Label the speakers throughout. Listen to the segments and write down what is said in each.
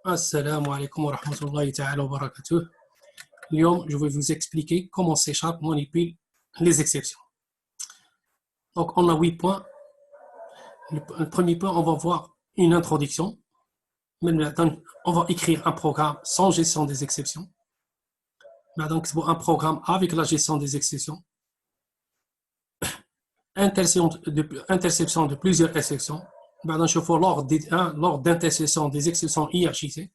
Speaker 1: Assalamu alaikum wa rahmatullahi ta'ala wa barakatuh. Je vais vous expliquer comment C# manipule les exceptions. Donc, on a 8 points. Le premier point, on va voir une introduction. Maintenant, on va écrire un programme sans gestion des exceptions. Donc, c'est un programme avec la gestion des exceptions. Interception de plusieurs exceptions. Maintenant, je fais l'ordre d'interception des exceptions hiérarchisées.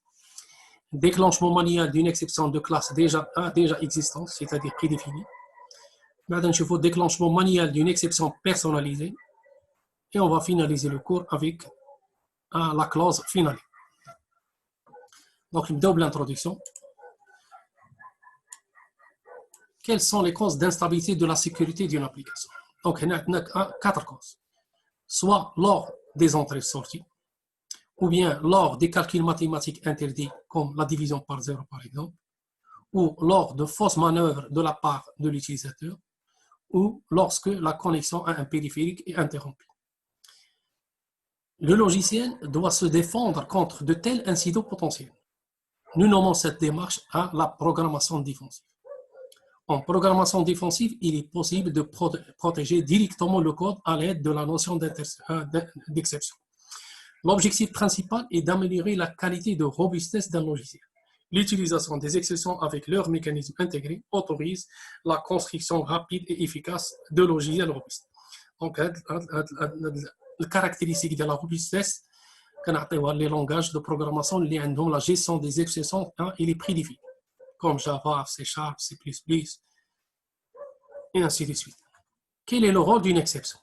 Speaker 1: Déclenchement manuel d'une exception de classe déjà existante, c'est-à-dire prédéfinie. Maintenant, je fais déclenchement manuel d'une exception personnalisée. Et on va finaliser le cours avec la clause finale. Donc, double introduction. Quelles sont les causes d'instabilité de la sécurité d'une application? Donc, il y a 4 causes. Soit lors des entrées-sorties, ou bien lors des calculs mathématiques interdits, comme la division par 0 par exemple, ou lors de fausses manœuvres de la part de l'utilisateur, ou lorsque la connexion à un périphérique est interrompue. Le logiciel doit se défendre contre de tels incidents potentiels. Nous nommons cette démarche à la programmation défensive. En programmation défensive, il est possible de protéger directement le code à l'aide de la notion d'exception. L'objectif principal est d'améliorer la qualité de robustesse d'un logiciel. L'utilisation des exceptions avec leur mécanisme intégré autorise la construction rapide et efficace de logiciels robustes. Donc, la caractéristique de la robustesse, les langages de programmation, la gestion des exceptions et les prédéfinis, comme Java, C#, C++, et ainsi de suite. Quel est le rôle d'une exception?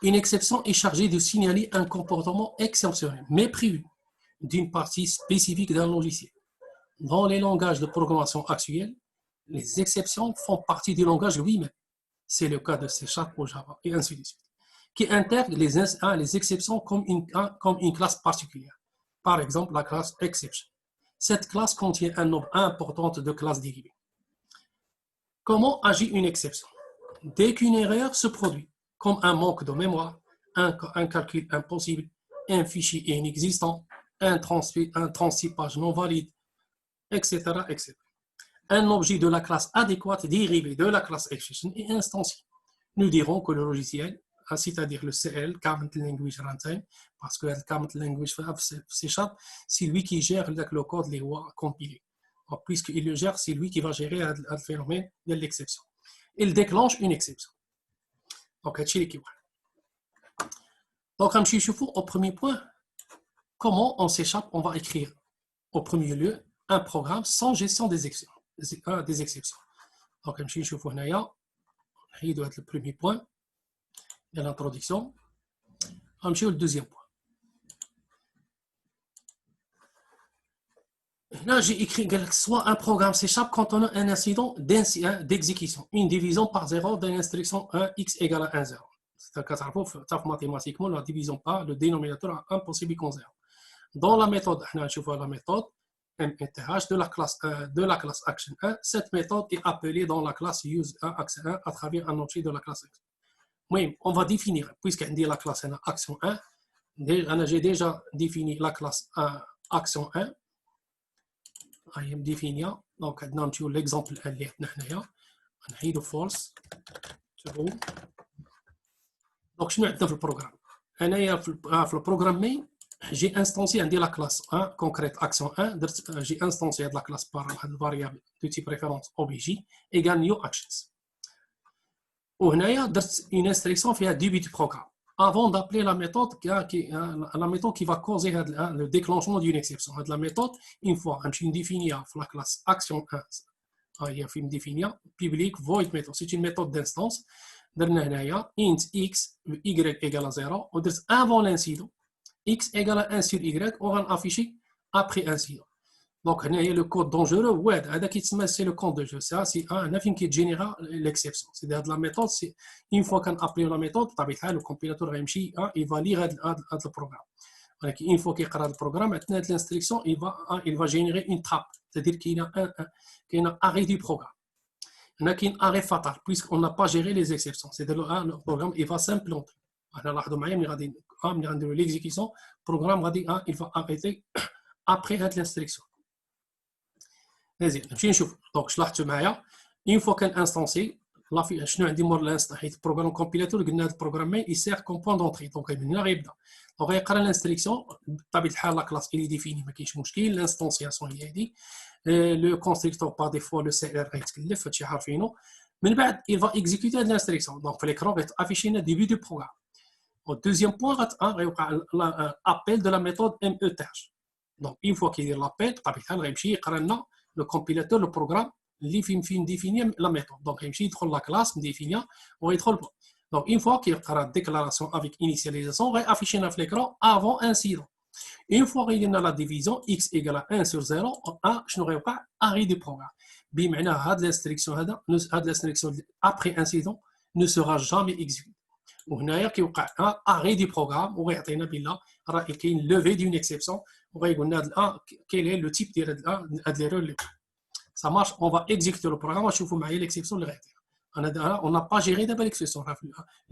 Speaker 1: Une exception est chargée de signaler un comportement exceptionnel, mais prévu, d'une partie spécifique d'un logiciel. Dans les langages de programmation actuels, les exceptions font partie du langage lui-même. C'est le cas de C# ou Java, et ainsi de suite, qui intègre les exceptions comme une classe particulière. Par exemple, la classe exception. Cette classe contient un nombre important de classes dérivées. Comment agit une exception? Dès qu'une erreur se produit, comme un manque de mémoire, un calcul impossible, un fichier inexistant, un transcipage non valide, etc., etc. Un objet de la classe adéquate dérivé de la classe exception est instancié. Nous dirons que le logiciel, c'est-à-dire le CL, Common Language Runtime, parce que le Common Language C#, c'est lui qui gère le code les compilé. Puisqu'il le gère, c'est lui qui va gérer le phénomène de l'exception. Il déclenche une exception. Donc, au premier point, comment on s'échappe? On va écrire au premier lieu un programme sans gestion des exceptions. Donc, il doit être le premier point de l'introduction. Le deuxième point. Là, j'ai écrit soit un programme s'échappe quand on a un incident d'exécution, une division par 0 d'une instruction 1 x égale à 1, 0. C'est-à-dire que mathématiquement, la division par le dénominateur est impossible qu'on 0. Dans la méthode, je vois la méthode METH de la classe action 1. Cette méthode est appelée dans la classe use action 1 à travers un objet de la classe action. Oui, on va définir, puisqu'on dit la classe action 1, j'ai déjà défini la classe action 1. I am définir. Donc, nous l'exemple اللي هنايا نحيدو false true. Donc, شنو عندنا في البروغرام؟ أنايا في البروغرام مين j'ai instancié عندي la classe 1 concrète action 1 j'ai instancié la classe par une variable de type référence obj égale new actions. وهنايا درت une instruction فيها début du programme avant d'appeler la méthode qui va causer le déclenchement d'une exception. La méthode, une fois, je définis la classe action 1, il y a une définition public void méthode. C'est une méthode d'instance. Int x, y égale à 0. Avant l'incident, x égale à 1 sur y, on va afficher après incident. Donc, il y a le code dangereux, c'est le code de jeu. C'est un film qui génère l'exception. C'est-à-dire la méthode, une fois qu'on appelle la méthode, le compilateur il va lire le programme. Une fois qu'il a le programme, l'instruction, il va générer une trappe. C'est-à-dire qu'il y a un arrêt du programme. Il y a un arrêt fatal, puisqu'on n'a pas géré les exceptions. C'est-à-dire le programme il va s'implanter. احنا لاحظوا معايا ملي غنديروا ليكزيكيسيون البروغرام غادي il va arrêter après هاد l'instruction. مزيان نمشي نشوف دونك اش لاحظتوا معايا اون فوا كان انستانسي لا في شنو عندي مور الانستان حيت البروغرام كومبيلاتور قلنا هذا البروغرام يسير كوم بوان دونطري دونك من هنا غيبدا دونك غيقرا الانستركسيون بطبيعه الحال لا كلاس اللي ديفيني ما كاينش مشكل الانستانسياسيون هي هذه لو كونستركتور با ديفو لو سي ار غيتكلف هادشي عارفينو من بعد il va exécuter هاد الانستركسيون دونك في ليكرون غيتافيشي لنا ديبي دو بروغرام au deuxième point غيوقع l'appel de la méthode METH donc une fois qu'il y a l'appel بطبيعه الحال غيمشي يقرا لنا le compilateur le programme اللي فين définir la méthode donc غيمشي يدخل لا كلاس مديفينيا ويدخل donc une fois qu'il قرا déclaration avec initialisation غيافيشي لنا في l'écran avant incident une fois qu'il y a la division x égale à 1 sur 0 شنو غيوقع arrêt du programme بمعنى هاد l'instruction هاد l'instruction après incident ne sera jamais exécutée وهنايا كيوقع arrêt du programme وغيعطينا بلا راه كاين levée d'une exception وغيقول لنا هاد quel est le type ديال هاد l'erreur اللي ça marche on va exécuter le programme وشوفوا معايا l'exception اللي غيعطيها on n'a pas géré d'abord l'exception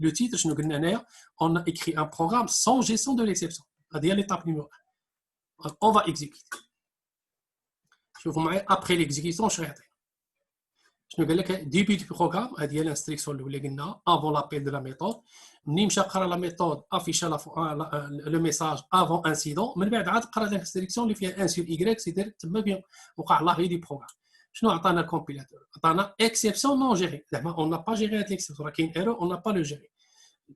Speaker 1: le titre شنو قلنا هنايا on a écrit un programme sans gestion de l'exception هذه هي l'étape numéro 1 on va exécuter شوفوا معايا après l'exécution شنو غيعطي شنو قال لك début du programme هذه هي l'instruction اللي قلنا avant l'appel de la méthode منين مشى قرا لا ميثود افيشا لو ميساج افون انسيدون من بعد عاد قرا l'instruction اللي فيها 1 sur y سيدير تما وقع لاغي دي بروغرام شنو عطانا الكومبيلاتور عطانا اكسبسيون نون جيري زعما اون نا با جيري هاد ليكسبسيون راه كاين ايرور اون نا با لو جيري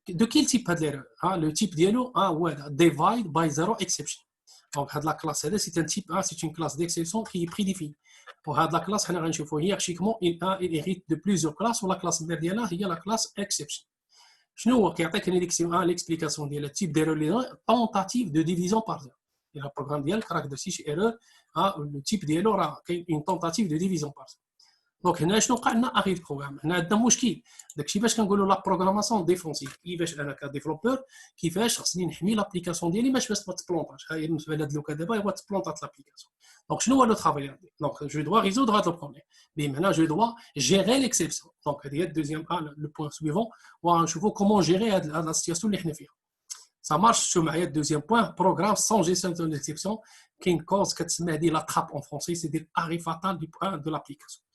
Speaker 1: دو كيل تيب هاد ليرور لو تيب ديالو هو هذا ديفايد باي زيرو اكسبشن دونك هاد لا كلاس هذا سي ان تيب سي اون كلاس ديكسبسيون كي بري ديفيني وهاد لا كلاس حنا غنشوفوا هيرارشيكمون il hérite de plusieurs classes ولا كلاس مير ديالها هي لا كلاس اكسبشن شنو هو كيعطيك ليكسبليكاسيون ديال التيب ديرور لي طونطاتيف دو ديفيزيون بار زيرو ديال البروغرام ديالك راك درتي شي ايرور لو تيب ديالو راه كاين اون طونطاتيف دو ديفيزيون بار زيرو دونك هنا شنو وقع لنا اريت بروغرام هنا عندنا مشكل داكشي باش كنقولوا لا بروغراماسيون ديفونسيف كيفاش انا كديفلوبور كيفاش خصني نحمي لابليكاسيون ديالي باش ما تبلونطاش ها هي بالنسبه لهاد لوكا دابا هو تبلونطات لابليكاسيون دونك شنو هو لو طرافاي عندي دونك جو دوا ريزودر هاد البروبليم بمعنى جو دوا جيري ليكسيبسيون دونك هذه هي الدوزيام لو بوين سويفون وغنشوفوا كومون جيري هاد لا سيتياسيون اللي حنا فيها ça marche شو معايا الدوزيام بوين programme sans gestion de l'exception كاين كوز كتسمى هذه لا تراب اون فرونسي سي دير arrêt fatal de l'application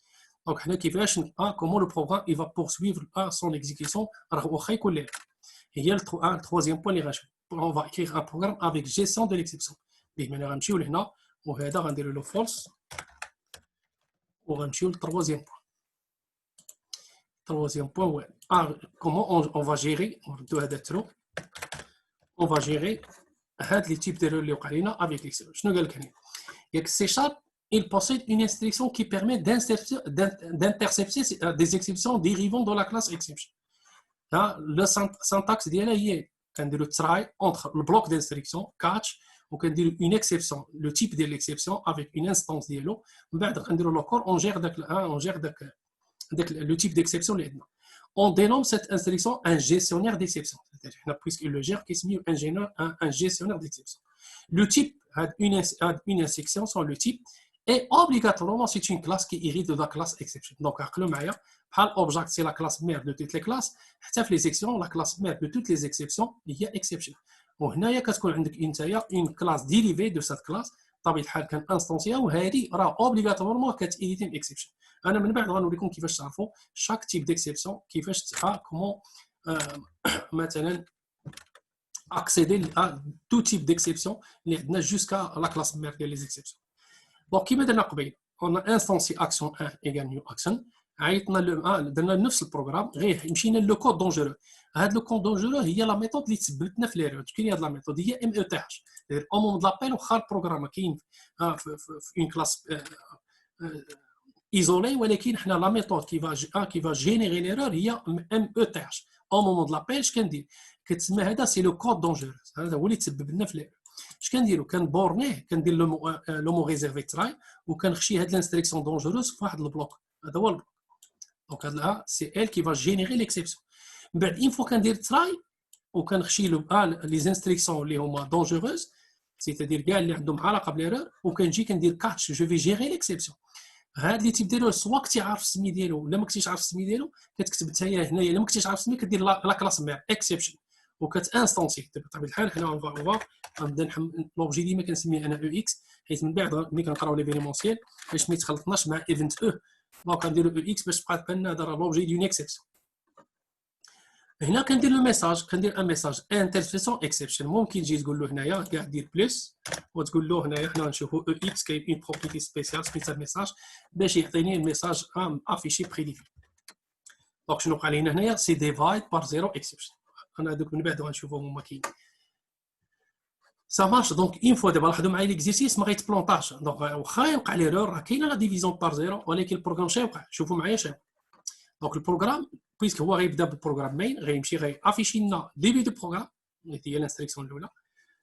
Speaker 1: donc هنا كيفاش comment le programme il va poursuivre son exécution راه واخا يكون ليه هي التروازيام بوين اللي غنشوف on va écrire un programme avec gestion de l'exception بمعنى غنمشيو لهنا وهذا غنديروا له فولس وغنمشيو للتروازيام بوين troisième point comment on va gérer نردو هذا ترو on va gérer هاد les types d'erreurs اللي وقع لينا avec l'exception شنو قال لك هنا ياك C# il possède une instruction qui permet d'intercepter des exceptions dérivant de la classe exception le syntaxe ديالها هي كنديروا try entre le bloc d'instruction catch وكنديروا une exception le type de l'exception avec une instance ديالو من بعد غنديروا لو كور on gère داك le type d'exception اللي عندنا on dénomme cette instruction un gestionnaire d'exception. C'est-à-dire, puisqu'il le gère, qu'il un gestionnaire d'exception. Le type une exception sur le type et obligatoirement c'est une classe qui hérite de la classe exception. Donc, l'objet c'est la classe mère de toutes les classes. Les exceptions, la classe mère de toutes les exceptions, il y a exception. وهنايا كتكون عندك une classe dérivée de cette classe. بطبيعه الحال كان انستانسيا وهذه راه اوبليغاتوارمون كتيديتي الاكسبشن انا من بعد غنوريكم كيفاش تعرفوا شاك تيب ديكسبسيون كيفاش كومون مثلا اكسيدي ل تو تيب ديكسبسيون اللي عندنا جوسكا لا كلاس مير ديال لي زيكسبسيون دونك كيما درنا قبيل on a instancé action 1 égale new action عيطنا درنا نفس البروغرام غير مشينا لو كود دونجورو هاد لو كود دونجورو هي لا ميثود اللي تسببت لنا في ليرور كاين هاد لا ميثود هي ام او تي اش او مومون د لابيل واخا البروغرام كاين في اون كلاس ايزولي ولكن حنا لا ميثود كي فا جينيري ليرور هي ام او تي اش او مومون د لابيل اش كندير كتسمى هذا سي لو كود دونجورو هذا هو اللي تسبب لنا في ليرور اش كنديرو كنبورنيه كندير لو مو ريزيرفي تراي وكنخشي هاد الانستركسيون دونجوروس في واحد البلوك هذا هو البلوك دونك هذا سي ال كي فا جينيري ليكسبسيون من بعد اون فوا كندير تراي وكنخشي لي زانستركسيون اللي هما دونجوروز سيتادير كاع اللي عندهم علاقه بليرور وكنجي كندير كاتش جو في جيري ليكسبسيون هاد اللي تيبديروا سوا كنتي عارف السمي ديالو ولا ما كنتيش عارف السمي ديالو كتكتب حتى هي هنايا الا ما كنتيش عارف السمي كدير لا كلاس مير اكسبشن وكتانستونسي بطبيعه الحال. حنا غنبدا لوبجي ديما كنسميه انا او اكس، حيت من بعد ملي كنقراو ليفينيمونسيال باش ما يتخلطناش مع ايفنت او، دونك كنديرو او اكس باش تبقى لنا دار لوبجي ديون اكسبسيون. هنا كندير لو ميساج، كندير ان ميساج انترسيبسيون اكسبشن. ممكن تجي تقول له هنايا كاع دير بلس وتقول له هنايا حنا نشوفوا او اكس كاين اون بروبرتي سبيسيال سميتها ميساج باش يعطيني الميساج افيشي بريديفي. دونك شنو وقع لينا هنايا سي ديفايد بار زيرو اكسبشن. انا دوك من بعد غنشوفوهم هما كاين سا مارش. دونك اون فوا دابا لاحظوا معايا ليكزيرسيس ما غيتبلونطاش. دونك واخا يوقع ليرور راه كاينه لا ديفيزيون بار زيرو، ولكن البروغرام شنو يوقع؟ شوفوا معايا شنو. دونك البروغرام بويسك هو غيبدا بالبروغرام مين، غيمشي غيافيشي لنا ديبي دو بروغرام اللي هي الانستركسيون الاولى،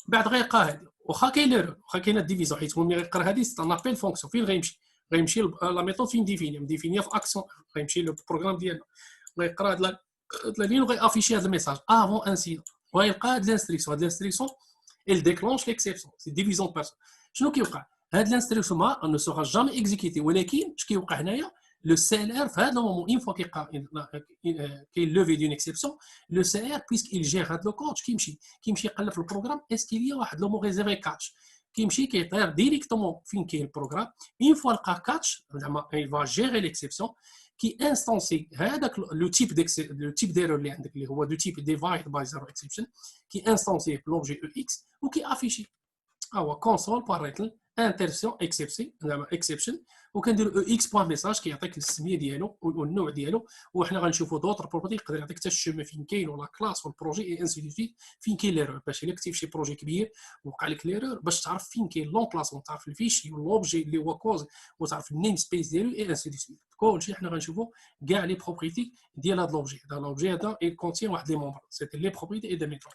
Speaker 1: بعد غيلقى هذه واخا كاين ليرور واخا كاينه ديفيزيون، حيت هو ملي غيقرا هذه سي ان ابيل فونكسيون. فين غيمشي لا ميثود فين مديفينيا في اكسيون، غيمشي للبروغرام ديالنا غيقرا هاد لا لين وغيافيشي هذا الميساج افون انسيدون، وغيلقى هاد الانستركسيون elle déclenche l'exception. C'est division de personne. شنو كيوقع؟ هاد الانستركسيون ما ne sera jamais exécuté، ولكن اش كيوقع هنايا لو CLR في هذا المومون اون فوا كاين لوفي دون اكسبسيون، لو CLR بويسك il gère هاد لو كود كيمشي يقلب في البروغرام اسكيليا واحد لو مو ريزيرفي كاتش، كيمشي كيطير ديريكتومون فين كاين البروغرام. اون فوا لقى كاتش زعما il va gérer l'exception qui instancie هذاك لو تيب ديرور اللي عندك اللي هو دو تيب ديفايد باي زيرو اكسبشن، كي انستانسي لوبجي او اكس وكي افيشي هو كونسول باريتل انترسيون اكسبسي زعما اكسبشن، وكنديروا او اكس بوان ميساج كيعطيك السميه ديالو والنوع ديالو. وحنا غنشوفوا دوطر بروبرتي يقدر يعطيك حتى الشيما فين كاين ولا كلاس والبروجي اي انسي دو سويت فين كاين ليرور، باش الا كنتي في شي بروجي كبير وقع لك ليرور باش تعرف فين كاين لونكلاسمون، تعرف الفيشي واللوبجي اللي هو كوز وتعرف النيم سبيس ديالو اي انسي دو سويت. كلشي حنا غنشوفوا كاع لي بروبرتي ديال هذا لوبجي. هذا لوبجي هذا il contient واحد لي مونبر سيتي لي بروبرتي اي دي ميثود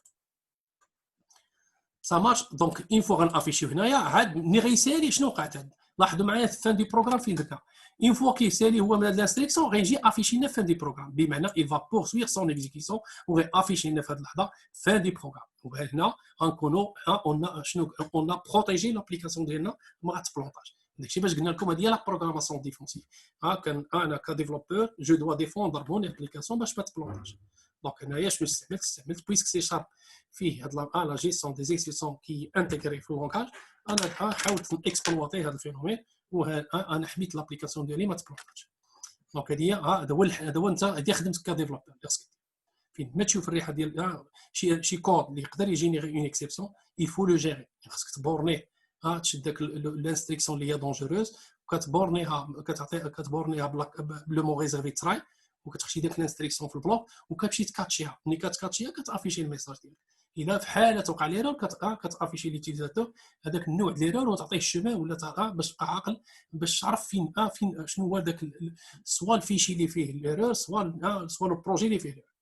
Speaker 1: ça marche. donc une fois غنافيشيو هنايا عاد ملي غيسالي شنو وقعت هاد لاحظوا معايا في فان دي بروغرام فين درنا une fois كيسالي هو من هاد الانستركسيون غيجي افيشي لنا فان دي بروغرام، بمعنى il va poursuivre son exécution وغيافيشي لنا في هاد اللحظه فان دي بروغرام. وهنا غنكونوا شنو on a protégé l'application ديالنا ما غتبلونطاش. داكشي باش قلنا لكم هذه هي لا بروغراماسيون ديفونسيف. كان انا كديفلوبور جو دوا ديفوندر مون ابليكاسيون باش ما تبلونطاش. دونك هنايا شنو استعملت بويسك سي شارب فيه هاد لا جيستيون دي زيكسبسيون كي انتيغري في اللونكاج، انا حاولت نكسبلواتي هذا الفينومين وانا حميت لابليكاسيون ديالي ما تبلونطاش. دونك هذا هو انت هذه خدمتك كديفلوبور فين ما تشوف الريحه ديال شي كود اللي يقدر يجينيري اون اكسبسيون يفو لو جيري، خاصك تبورنيه تشد داك الانستركسيون اللي هي دونجوروز كتبورنيها بلو مو ريزيرفي تراي وكتخشي داك الانستركسيون في البلوك وكتمشي تكاتشيها. ملي كتكاتشيها كتافيشي الميساج ديالك. الا في حاله توقع ليرور كتافيشي ليوتيليزاتور هذاك النوع ديال ليرور وتعطيه الشمال ولا باش تبقى عاقل باش تعرف فين شنو هو داك سوا الفيشي اللي فيه ليرور سوا البروجي اللي فيه ليرور.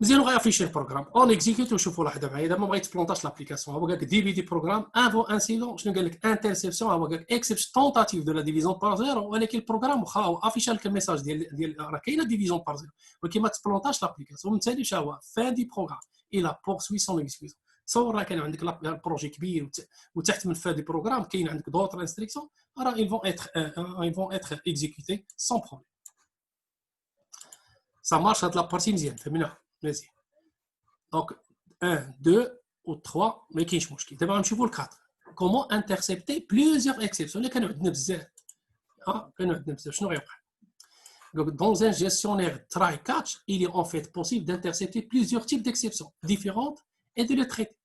Speaker 1: مزيان غيافيشي البروغرام اون اكزيكيوت وشوفوا لاحظوا معايا دابا ما بغيت تبلونطاش لابليكاسيون. هو قال لك ديبي دي بروغرام افون انسيدون شنو قال لك انترسيبسيون، هو قال لك اكسبشن تونتاتيف دو لا ديفيزيون بار زيرو، ولكن البروغرام واخا هو افيشا لك الميساج ديال راه كاينه ديفيزيون بار زيرو ولكن ما تبلونطاش لابليكاسيون. وبالتالي شنو هو فان دي بروغرام الى بورسوي سون اكزيكيوشن. تصور راه كان عندك البروجي كبير وتحت من فان دي بروغرام كاين عندك دوطر انستركسيون راه ils vont être exécutés sans problème. ça marche هاد لابارتي مزيان فهمنا مزيان. Donc 1 2 و 3 ما كاينش مشكل. دابا غنمشيو ل 4 comment intercepter plusieurs exceptions اللي كانوا عندنا بزاف. شنو غيوقع؟ Donc dans un gestionnaire try catch il est en fait possible d'intercepter plusieurs types d'exceptions différentes et de les traiter.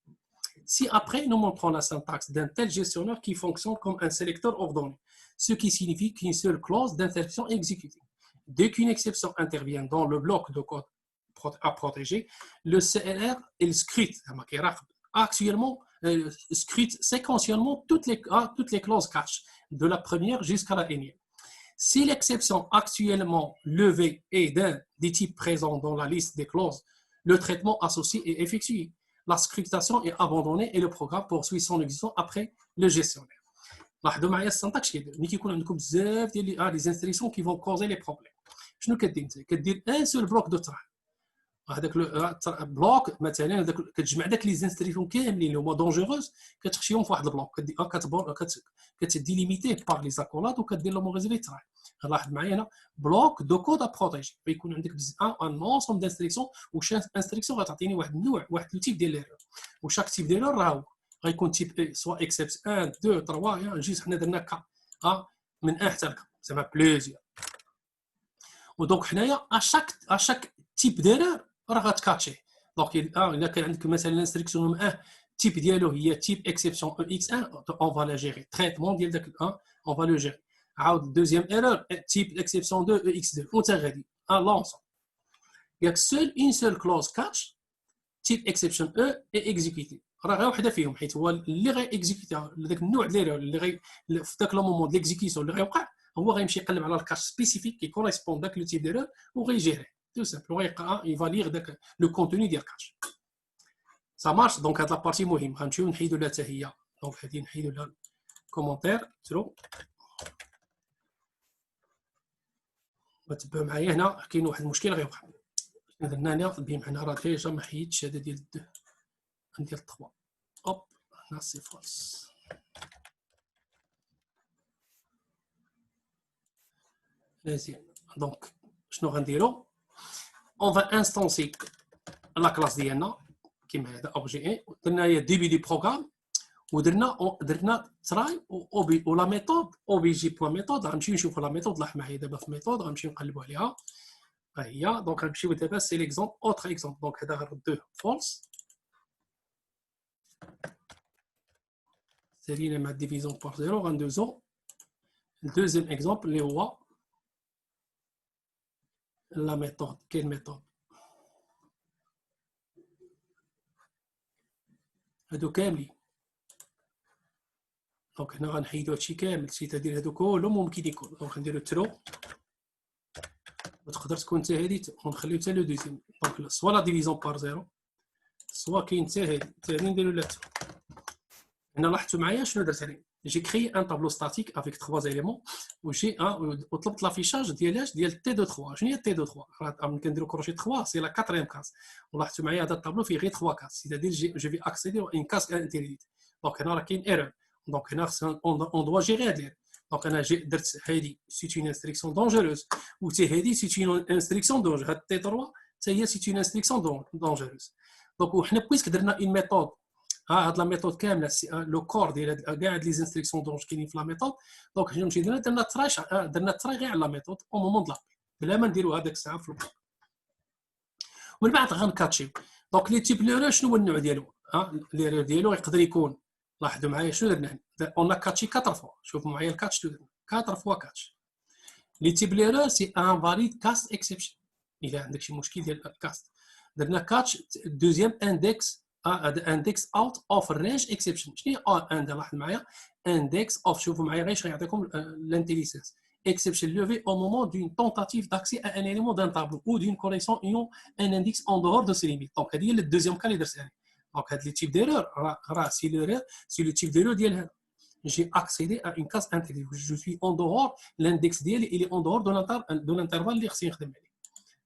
Speaker 1: Si après nous montrons la syntaxe d'un tel gestionnaire qui fonctionne comme un sélecteur ordonné, ce qui signifie qu'une seule clause d'interception est exécutée. Dès qu'une exception intervient dans le bloc de code à protéger, le CLR il scrute actuellement scrute séquentiellement toutes les clauses catch de la première jusqu'à la énième. Si l'exception actuellement levée est d'un des types présents dans la liste des clauses, le traitement associé est effectué. La scrutation est abandonnée et le programme poursuit son exécution après le gestionnaire. لاحظوا معايا السنتاكس كيدير ملي كيكون عندكم بزاف ديال لي انستركسيون كي فون كوزي لي بروبليم. شنو كدير انت؟ كدير ان سول بلوك دو تراي هذاك بلوك مثلا هذاك كتجمع داك لي زانستريكسيون كاملين اللي هما دونجوروز كتخشيهم في واحد البلوك كتديليميتيه باغ لي زاكولاد وكدير لهم ريزيرفي تراي. لاحظ معايا هنا بلوك دو كود ا بروتيجي فيكون عندك ان انسوم دانستريكسيون وشاك انستريكسيون غتعطيني واحد النوع واحد لو تيب ديال ليرور وشاك تيب ديال ليرور راه غيكون تيب سوا اكسبت 1 2 3 جيت حنا درنا كا من 1 حتى ل كا زعما بليزيور. ودونك حنايا اشاك تيب ديرور راه غتكاتشي. دونك الا كان عندك مثلا انستركسيون 1 تيب ديالو هي تيب اكسبسيون او اكس 1 اون فا لا جيري تريتمون ديال داك اون فا لو جيري. عاود دوزيام ايرور تيب اكسبسيون 2 او اكس 2 وانت غادي لونسون ياك سول اون سول كلوز كاتش تيب اكسبشن او اي اكزيكوتي راه غير وحده فيهم حيت هو اللي غي اكزيكوتي داك النوع ديال الايرور اللي غي في داك لو مومون ديال الاكزيكيسيون اللي غيوقع هو غيمشي يقلب على الكاش سبيسيفيك كي كوريسبون داك لو تيب ديرور وغيجيري تو سامبل وغيبقى يفاليغ داك لو كونتوني ديال الكاش سا مارش. دونك هاد لابارتي مهم غنمشيو نحيدو لها حتى هي. دونك هادي نحيدو لها الكومونتير ترو وتبعوا معايا. هنا كاين واحد المشكل غيوقع درنا هنا بمعنى راه ديجا ما حيدتش هذا ديال 2 ديال 3 اوب هنا سي فالس. مزيان دونك شنو غنديرو اون فا انستانسي لا كلاس ديالنا كيما هذا اوبجي اي درنا هي ديبي دي بروغرام ودرنا تراي او لا ميثود او بي جي بوان ميثود. غنمشيو نشوفوا لا ميثود. لاحظ معايا دابا في ميثود غنمشيو نقلبوا عليها ها هي. دونك غنمشيو دابا سي ليكزومبل اوتر اكزومبل. دونك هذا غنردوه فولس سالينا مع ديفيزيون بار زيرو. غندوزو الدوزيام اكزومبل اللي هو لا ميثود. كاين ميثود هادو كاملين. دونك هنا غنحيدو هادشي كامل سيتادير هادو كلهم ممكن يكون. دونك غنديرو ترو وتقدر تكون حتى هادي ونخليو حتى لو دوزيام. دونك سوا لا ديفيزيون بار زيرو سوا كاين حتى هادي حتى هادي نديرو لها ترو. هنا لاحظتوا معايا شنو درت عليه. جي كريي ان طابلو ستاتيك افيك 3 éléments وجي وطلبت لافيشاج ديالاش ديال تي دو 3. شنو هي تي دو 3؟ ملي كنديرو كروشي 3 سي لا كاتريام كاس. ولاحظتوا معايا هذا الطابلو فيه غير 3 كاس سيتادير جو في اكسيدي اون كاس انتيريت. دونك هنا راه كاين ايرور. دونك هنا خصنا اون دوا جيري هاد لير. دونك انا درت هادي سي اون انستركسيون دونجوروز وتي هادي سي اون انستركسيون دونج. هاد تي 3 حتى هي سي اون انستركسيون دونجوروز. دونك وحنا بويسك درنا اون ميثود هاد لا ميثود كامله لو كور ديال كاع هاد لي انستركسيون دونج كاينين في لا ميثود. دونك حنا مشينا درنا تراي غير على لا ميثود او مومون دلا بلا ما نديرو هذاك الساعه في البلوك. ومن بعد غنكاتشيو. دونك لي تيب ليرور شنو هو النوع ديالو؟ ليرور ديالو يقدر يكون لاحظوا معايا شنو درنا اون كاتشي 4 فوا. شوفوا معايا الكاتش شنو درنا 4 فوا كاتش. لي تيب ليرور سي ان فاليد كاست اكسبشن. الا عندك شي مشكل ديال الكاست درنا كاتش دوزيام اندكس هذا اندكس اوت اوف الرينج اكسبشن. شنو هي اند؟ لاحظ معايا اندكس اوف. شوفوا معايا غير غيعطيكم الانتيليسنس exception levée au moment d'une tentative d'accès à un élément d'un tableau ou d'une correction ayant un index en dehors de ses limites. Donc هذه هي الدوزيام كان اللي درت عليه. دونك هاد لي تيب ديرور راه سي ليرور سي لو تيب ديرور ديال هذا. j'ai accédé à une case intégrée. Je suis en dehors l'index ديالي il est en dehors de l'intervalle اللي خصني نخدم عليه.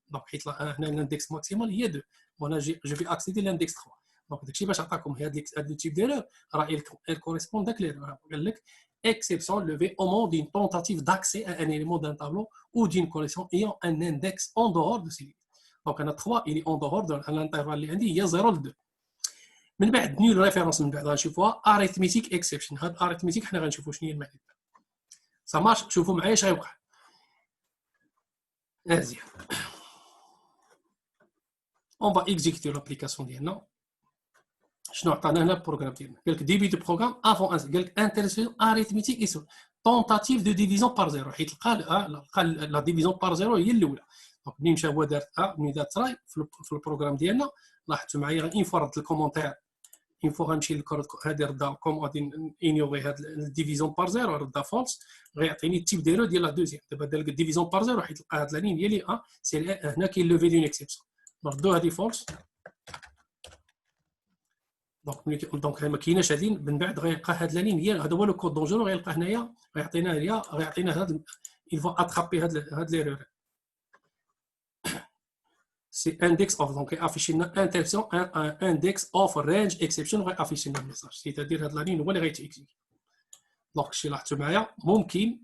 Speaker 1: دونك حيت هنا l'index maximal هي 2 وانا je vais accéder l'index 3. دونك داكشي باش عطاكم هاد لو تيب ديرور راه il correspond داك ليرور. قال لك exception levée au moment d'une tentative d'accès à un élément d'un tableau ou d'une collection ayant un index en dehors de ses limites. Donc, on a 3, il est en dehors de l'intervalle اللي عندي هي 0 ل 2. من بعد نيو ريفيرونس من بعد غنشوفوها arithmetic exception. هاد arithmetic حنا غنشوفوا شنو هي المعنى ديالها. ça marche. شوفوا معايا اش غيوقع. مزيان. on va exécuter l'application ديالنا. شنو عطانا هنا البروغرام ديالنا؟ قال لك ديبي دو بروغرام افون قال لك انترسيون اريثميتيك ايسو تونتاتيف دو ديفيزيون بار زيرو. حيت لقى لا ديفيزيون بار زيرو هي الاولى. دونك ملي مشى هو دار ملي دار تراي في البروغرام ديالنا لاحظتوا معايا غير فوا رد الكومونتير اون فوا غنمشي للكود هادي ردا كوم غادي انيوغي هاد الديفيزيون بار زيرو ردا فولس غيعطيني التيب ديالو ديال لا دوزيام. دابا دار لك الديفيزيون بار زيرو حيت لقى هاد لا لين ديالي سي هنا كاين لوفي دون اكسبسيون. نردو هادي فولس. دونك ما كايناش هذه. من بعد غيلقى هاد لا لين هي هذا هو لو كود دونجورو غيلقى هنايا غيعطينا هاد il va attraper هاد ليرور. c'est index of donc afficher لنا intersection index of range exception غيافيشي لنا الميساج c'est-à-dire هاد لا لين هو اللي غيتيكزيكي. دونك شي لاحظتوا معايا ممكن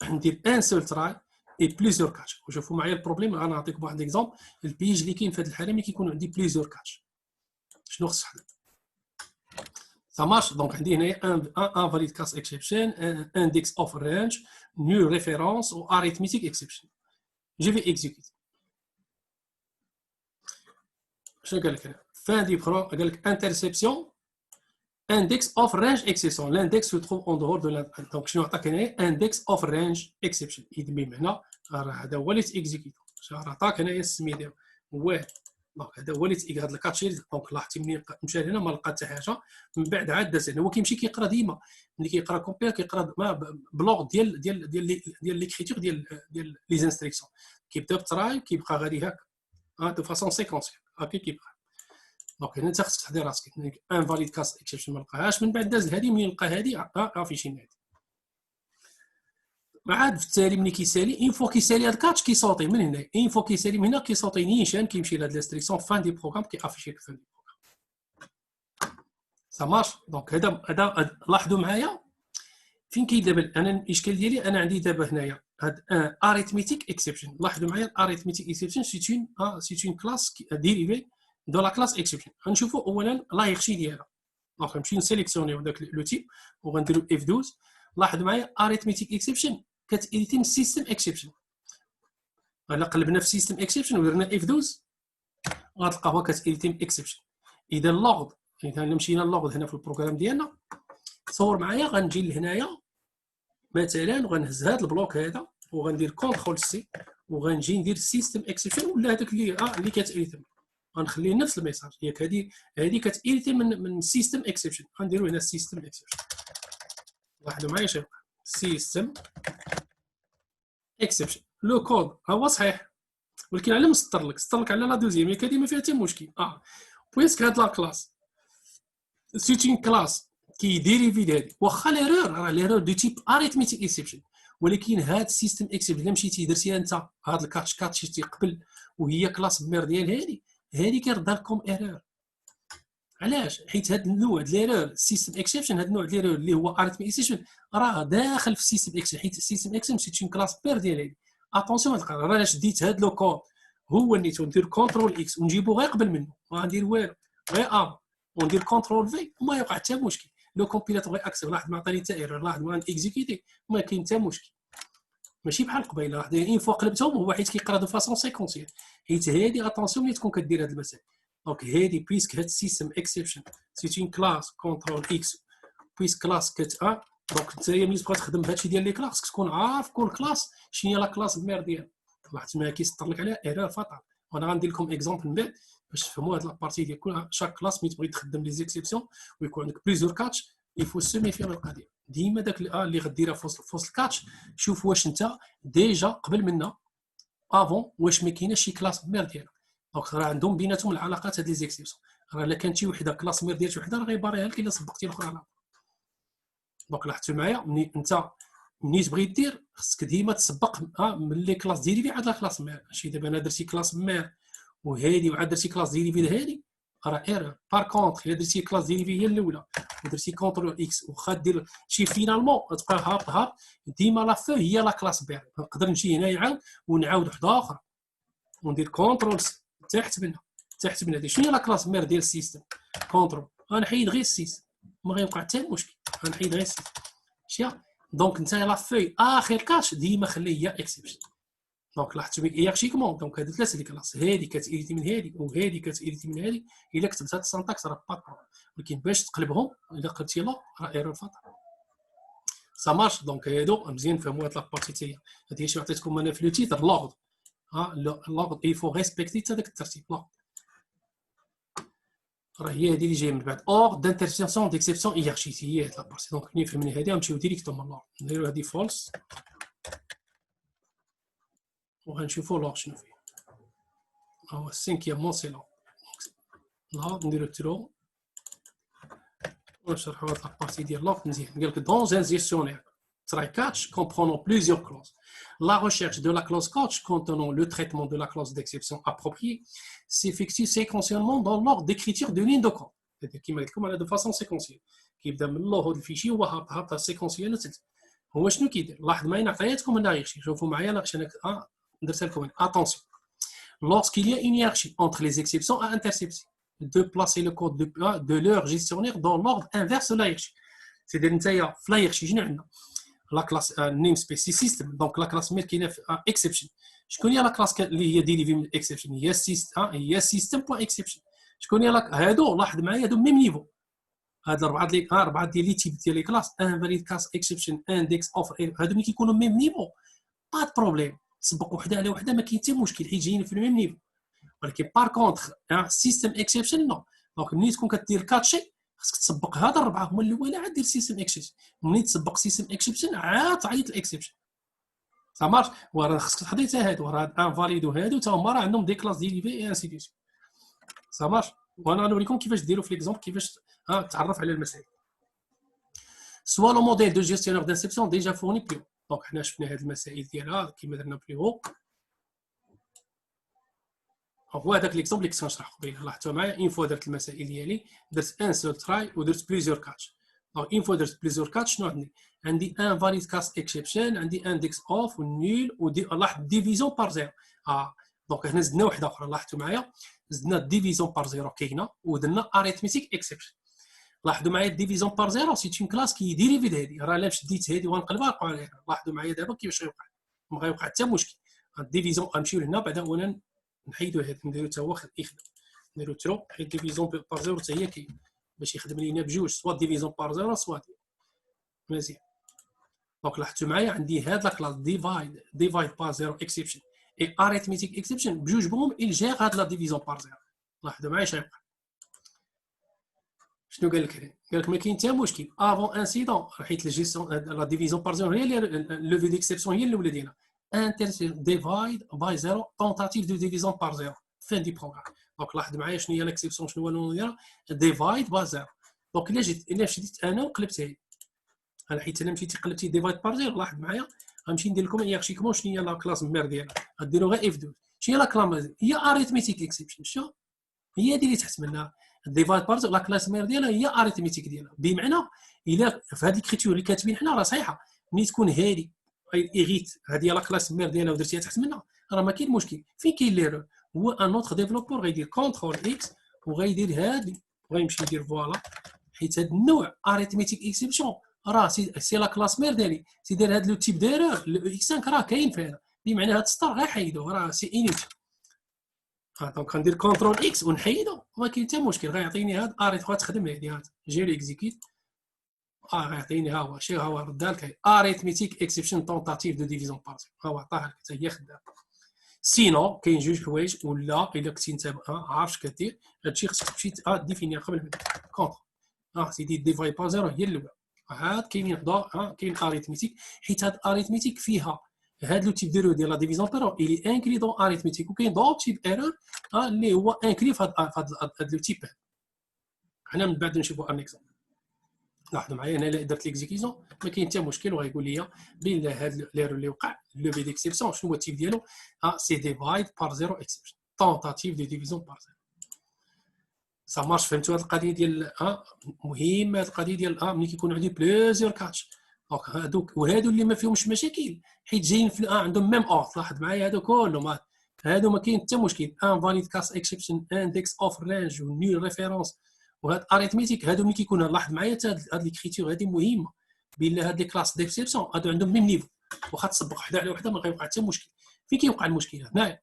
Speaker 1: ندير ان سول تراي اي بليزيور كاتش. وشوفوا معايا البروبليم انا نعطيكم واحد ليكزومبل البيج اللي كاين في هذه الحاله ملي كيكونوا عندي بليزيور كاتش شنو خص حل. Ça marche. Donc, on dit un valid class exception, un index of range, null référence ou arithmetic exception. Je vais exécuter. Je vais dire fin du programme, interception, index of range exception. L'index se trouve en dehors de l'index. Donc, je vais index of range exception. Il dit maintenant, هذا هو اللي تيكزيكيت. عطاك هنايا السميه ديالو واحد. دونك هذا هو اللي تيك هذا الكاتشي. دونك لاحظتي ملي مشى هنا ما لقى حتى حاجه من بعد عاد داز هنا. هو كيمشي كيقرا ديما ملي كيقرا كومبير كيقرا بلوغ ديال ليكريتور ديال لي انستركسيون. كيبدا بتراي كيبقى غادي هكا دو فاسون سيكونسيال هكا كيبقى. دونك هنا انت خصك تحضر راسك ان فاليد كاس اكسبشن ما لقاهاش من بعد داز هذه ملي لقى هذه افيشي هذه. عاد في التالي ملي كيسالي اون فوا كيسالي هاد الكاتش كيصوتي من هنا اون فوا كيسالي من هنا كيصوتي نيشان كيمشي لهاد ليستريكسيون فان دي بروغرام كيافيشي فان دي بروغرام. سا مارش. دونك هذا لاحظوا معايا فين كاين دابا انا الاشكال ديالي. انا عندي دابا هنايا هاد ان اريثميتيك اكسبشن. لاحظوا معايا الاريثميتيك اكسبشن سي اون كلاس ديريفي دو لا كلاس اكسبشن. غنشوفوا اولا لا هيرشي ديالها. دونك نمشي نسيليكسيونيو داك لو تيب وغنديروا اف 12. لاحظوا معايا اريثميتيك اكسبشن كتإيديتي من سيستم اكسبشن. الا قلبنا في سيستم اكسبشن ودرنا اف 12 غتلقاوها كتإيديتي من اكسبشن. اذا اللوغ اذا مشينا اللوغ هنا في البروغرام ديالنا تصور معايا غنجي لهنايا مثلا وغنهز هذا البلوك هذا وغندير كونترول سي وغنجي ندير سيستم اكسبشن ولا هذاك اللي كتإيديتي غنخليه نفس الميساج. ياك هذه كتإيديتي من سيستم اكسبشن. غنديرو هنا سيستم اكسبشن. لاحظوا معايا شي سيستم اكسبشن. لو كود هو صحيح ولكن على مسطر لك على لا دوزيام ياك هذه ما فيها حتى مشكل. بويسك هاد لا كلاس سيت اون كلاس كيديريفي هذه واخا ليرور راه ليرور دو تيب اريثميتيك اكسبشن. ولكن هاد السيستم اكسبشن الا مشيتي درتيها انت هاد الكاتش شتي قبل وهي كلاس بمير ديال هذه كيرد لكم ايرور. علاش؟ حيت هاد النوع ديال ليرور سيستم اكسبشن هاد النوع ديال ليرور اللي هو اريثميتيك اكسبشن راه داخل في السيستم اكسبشن. حيت السيستم اكسبشن سيت اون كلاس بير ديال هذه. اتونسيون هاد القرار راه شديت هاد لو كود هو نيت وندير كونترول اكس ونجيبو غير قبل منه ما غندير والو غير وندير كونترول في وما يوقع حتى مشكل. لو كومبيلاتور غير اكسب لاحظ ما عطاني حتى ايرور. لاحظ ما اكزيكيتي ما كاين حتى مشكل. ماشي بحال قبيله. لاحظ اين فوا قلبتهم هو حيت كيقرا دو فاسون سيكونسيال. حيت هادي اتونسيون ملي تكون كدير هاد المسائل. دونك هادي بيسك هاد السيستم اكسبشن سيت اون كلاس كونترول اكس بيسك كلاس كت دونك انت ملي تبغى تخدم بهادشي ديال لي كلاس خصك تكون عارف كل كلاس شنو هي لا كلاس بمير ديالها. لاحظت ما كيسطر لك عليها ايرور فاطال. وانا غندير لكم اكزومبل من بعد باش تفهموا هاد لابارتي ديال كل شاك كلاس ملي تبغي تخدم لي زيكسيبسيون ويكون عندك بليزيور كاتش يفو سومي فيها القضيه. ديما داك اللي غديرها في وسط الكاتش شوف واش انت ديجا قبل منا افون واش ما كايناش شي كلاس بمير ديالها. دونك راه عندهم بيناتهم العلاقات هاد لي زيكسيبسيون. راه الا كانت شي وحده كلاس مير ديال شي وحده راه غيباريها لك الا سبقتي الاخرى على. دونك لاحظتوا معايا ملي تبغي دير خصك ديما تسبق من لي كلاس ديريفي عاد لا كلاس مير. ماشي دابا انا درتي كلاس مير وهادي وعاد درتي كلاس ديريفي لهادي راه ايرور. بار كونطخ الا درتي كلاس ديريفي هي الاولى ودرتي كونترول اكس واخا دير شي فينالمون تبقى هابط ديما لا فو هي لا كلاس بير. نقدر نمشي هنايا عاود ونعاود وحده اخرى وندير كونترول تحت منها هذه شنو هي لا كلاس مير ديال السيستم كونترول. غنحيد غير السيستم ما غيوقع حتى مشكل. غنحيد غير السيستم شتي. دونك انت لا في اخر كاش ديما خليه هي اكسبشن. دونك لاحظتوا هيرارشيكمون دونك هادو ثلاثه لي كلاس هادي كتإيديتي من هادي وهادي كتإيديتي من هادي. الا كتبت هاد السانتاكس راه با بروبليم. ولكن باش تقلبهم الا قلبتي لا راه ايرور فاطر. سا مارش. دونك هادو مزيان نفهموا هاد لابارتي حتى هي. هادي شي عطيتكم انا في لو تيتر لوغد. لوغد يفو ريسبكتي حتى داك الترتيب لوغد راه هي هادي اللي جايه من بعد اور دانترسيبسيون ديكسيبسيون هيرارشيك هي هاد لابارتي. دونك ملي فهمنا هادي غنمشيو ديريكتومون لوغد نديرو هادي فولس وغنشوفوا لوغ شنو فيه. هو السينكيامون سي لوغ. لوغ نديرو ترو ونشرحوا هاد لابارتي ديال لوغ مزيان. قالك دون ان جيستيونير try catch comprenant plusieurs clauses. La recherche de la clause catch contenant le traitement de la clause d'exception appropriée s'effectue séquentiellement dans l'ordre d'écriture de ligne de code. كما قلت لكم de façon séquentielle. كيبدا من اللور الفيشي هو هابطه سيكونسيال. هو شنو كيدير؟ لاحظ معايا انا عطيتكم هنا غيرشي. شوفوا معايا انا درت لكم attention. Lorsqu'il y a une hiérarchie entre les exceptions à intercepter, de placer le code de leur gestionnaire dans l'ordre inverse de la hiérarchie. C'est-à-dire نتايا في لا hiérarchie شنو عندنا؟ لا كلاس نيم سبيس سيستم. دونك لا كلاس مير كاينه في اكسبشن. شكون هي لا كلاس اللي هي ديريفي من الاكسبشن؟ هي السيستم هي سيستم بوان اكسبشن. شكون هي هادو؟ لاحظ معايا هادو ميم نيفو. هاد اربعه ديال لي تيب ديال لي كلاس انفاليد كلاس اكسبشن اندكس اوفر هادو ملي كيكونوا ميم نيفو با د بروبليم تسبق وحده على وحده ما كاين حتى مشكل حيت جايين في الميم نيفو. ولكن بار كونتخ سيستم اكسبشن نو. دونك ملي تكون كدير كاتشي خاصك تسبق هاد الاربعه هما الاولى عاد دير سيستم اكسبشن. ملي تسبق سيستم اكسبشن عاد تعيط الاكسبشن ça marche. وراه خاصك تحضي حتى هادو راه انفاليد وهادو حتى هما راه عندهم دي كلاس ديريفي اي انسي دو ça marche. وانا غنوريكم كيفاش ديروا في ليكزومبل كيفاش تعرف على المسائل. سوا لو موديل دو جيستيونير دانسيبسيون ديجا فورني بلو. دونك حنا شفنا هاد المسائل ديالها كيما درنا بلو. هو هذاك ليكزومبل اللي كنت غنشرح قبيله. لاحظتوا معايا اون فوا درت المسائل ديالي درت ان سول تراي ودرت بليزيور كاتش. دونك اون فوا درت بليزيور كاتش شنو عندي ان فاليد كاس اكسبشن عندي اندكس اوف ونيل ودي لاحظ ديفيزيون بار زيرو. دونك هنا زدنا وحده اخرى. لاحظتوا معايا زدنا ديفيزيون بار زيرو كاينه ودرنا اريثميتيك اكسبشن. لاحظوا معايا ديفيزيون بار زيرو سي اون كلاس كي ديريفي هذه راه الا شديت هذه ونقلبها يوقع عليها. لاحظوا معايا دابا كيفاش غيوقع ما غيوقع حتى مشكل. الديفيزيون غنمشيو لهنا بعدا اولا نحيدوا هذا نديرو حتى هو يخدم نديرو ترو حيت ديفيزيون بار زيرو حتى هي كاين باش يخدم لينا بجوج سوا ديفيزيون بار زيرو سوا مزيان. دونك لاحظتوا معايا عندي هاد لا كلاس ديفايد بار زيرو اكسبشن اي اريثميتيك اكسبشن بجوج بهم il gère هاد لا ديفيزيون بار زيرو. لاحظوا معايا شنو يوقع. شنو قال لك هنا؟ قال لك ما كاين حتى مشكل افون انسيدون حيت الجيستيون لا ديفيزيون بار زيرو هي لو في ديكسيبسيون هي الاولى ديالها ديفايد باي زيرو تونتاتيف دو ديفيزيون بار زيرو فين دي بروغرام. دونك لاحظ معايا شنو هي لاكسيبسيون شنو هو النون ديالها ديفايد باي زيرو. دونك الا شديت انا وقلبت هذه انا حيت انا مشيت قلبتي ديفايد بار زيرو. لاحظ معايا غنمشي ندير لكم ياخشيكم شنو هي لا كلاس مير ديالها غديروا غير اف 2 شنو هي لا كلاس هي اريثميتيك اكسبشن. شنو هي اللي تحت منها ديفايد بار زيرو لا كلاس مير ديالها هي اريثميتيك ديالها. بمعنى الا في هذه الكريتور اللي كاتبين حنا راه صحيحه ملي تكون هذه ايغيت هذه لا كلاس مير ديالها ودرتيها تحت منها راه ما كاين مشكل. فين كاين ليرور هو ان اوتر ديفلوبور غيدير كونترول اكس وغيدير هذه وغيمشي يدير فوالا حيت هذا النوع اريثميتيك اكسبشن راه سي لا كلاس مير ديالي سيدير هذا لو تيب ديرور اكس 5 راه كاين فيها. بمعنى هذا السطر غير حيدوه راه سي انيت. دونك غندير كونترول اكس ونحيدو ما كاين حتى مشكل. غيعطيني هاد اريت غتخدم هادي هاد جيري اكزيكيت غيعطيني ها هو شي ها هو ردها لك اريثميتيك اكسبشن تونتاتيف دو ديفيزيون بار ها هو عطاها لك حتى هي خدامه. سينو كاين جوج حوايج ولا الا كنتي انت عارف اش كدير هادشي خصك تمشي ديفينير قبل ما كونتر سيدي ديفاي بار زيرو هي الاولى. هاد كاينين حدا كاين اريثميتيك حيت هاد اريثميتيك فيها هاد لو تيب ديرو ديال لا ديفيزيون بيرو الي انكري دون اريثميتيك وكاين دو تيب ايرور اللي هو انكري في هاد لو تيب. حنا من بعد نشوفوا ان اكزامبل. لاحظوا معايا انا الا درت ليكزيكيزيون ما كاين حتى مشكل وغيقول لي بين هاد ليرور اللي وقع لو في ديكسيبسيون شنو هو التيب ديالو سي ديفايد بار زيرو اكسبشن تونتاتيف دو ديفيزيون بار زيرو. سا مارش. فهمتوا هاد القضيه ديال مهمه هاد القضيه ديال ملي كيكون عندي بليزيور كاتش دونك هادوك وهادو اللي ما فيهمش مشاكل حيت جايين في عندهم ميم اوث. لاحظ معايا هادو كلهم هادو ما كاين حتى مشكل ان فاليد كاس اكسبشن اندكس اوف رينج ونيل ريفيرونس وهاد اريثميتيك هادو ملي كيكون لاحظ معايا حتى هاد ليكريتور هادي مهمه بين هاد لي كلاس ديكسيبسيون هادو عندهم ميم نيفو واخا تسبق وحده على وحده ما غيوقع حتى مشكل. فين كيوقع المشكل هنايا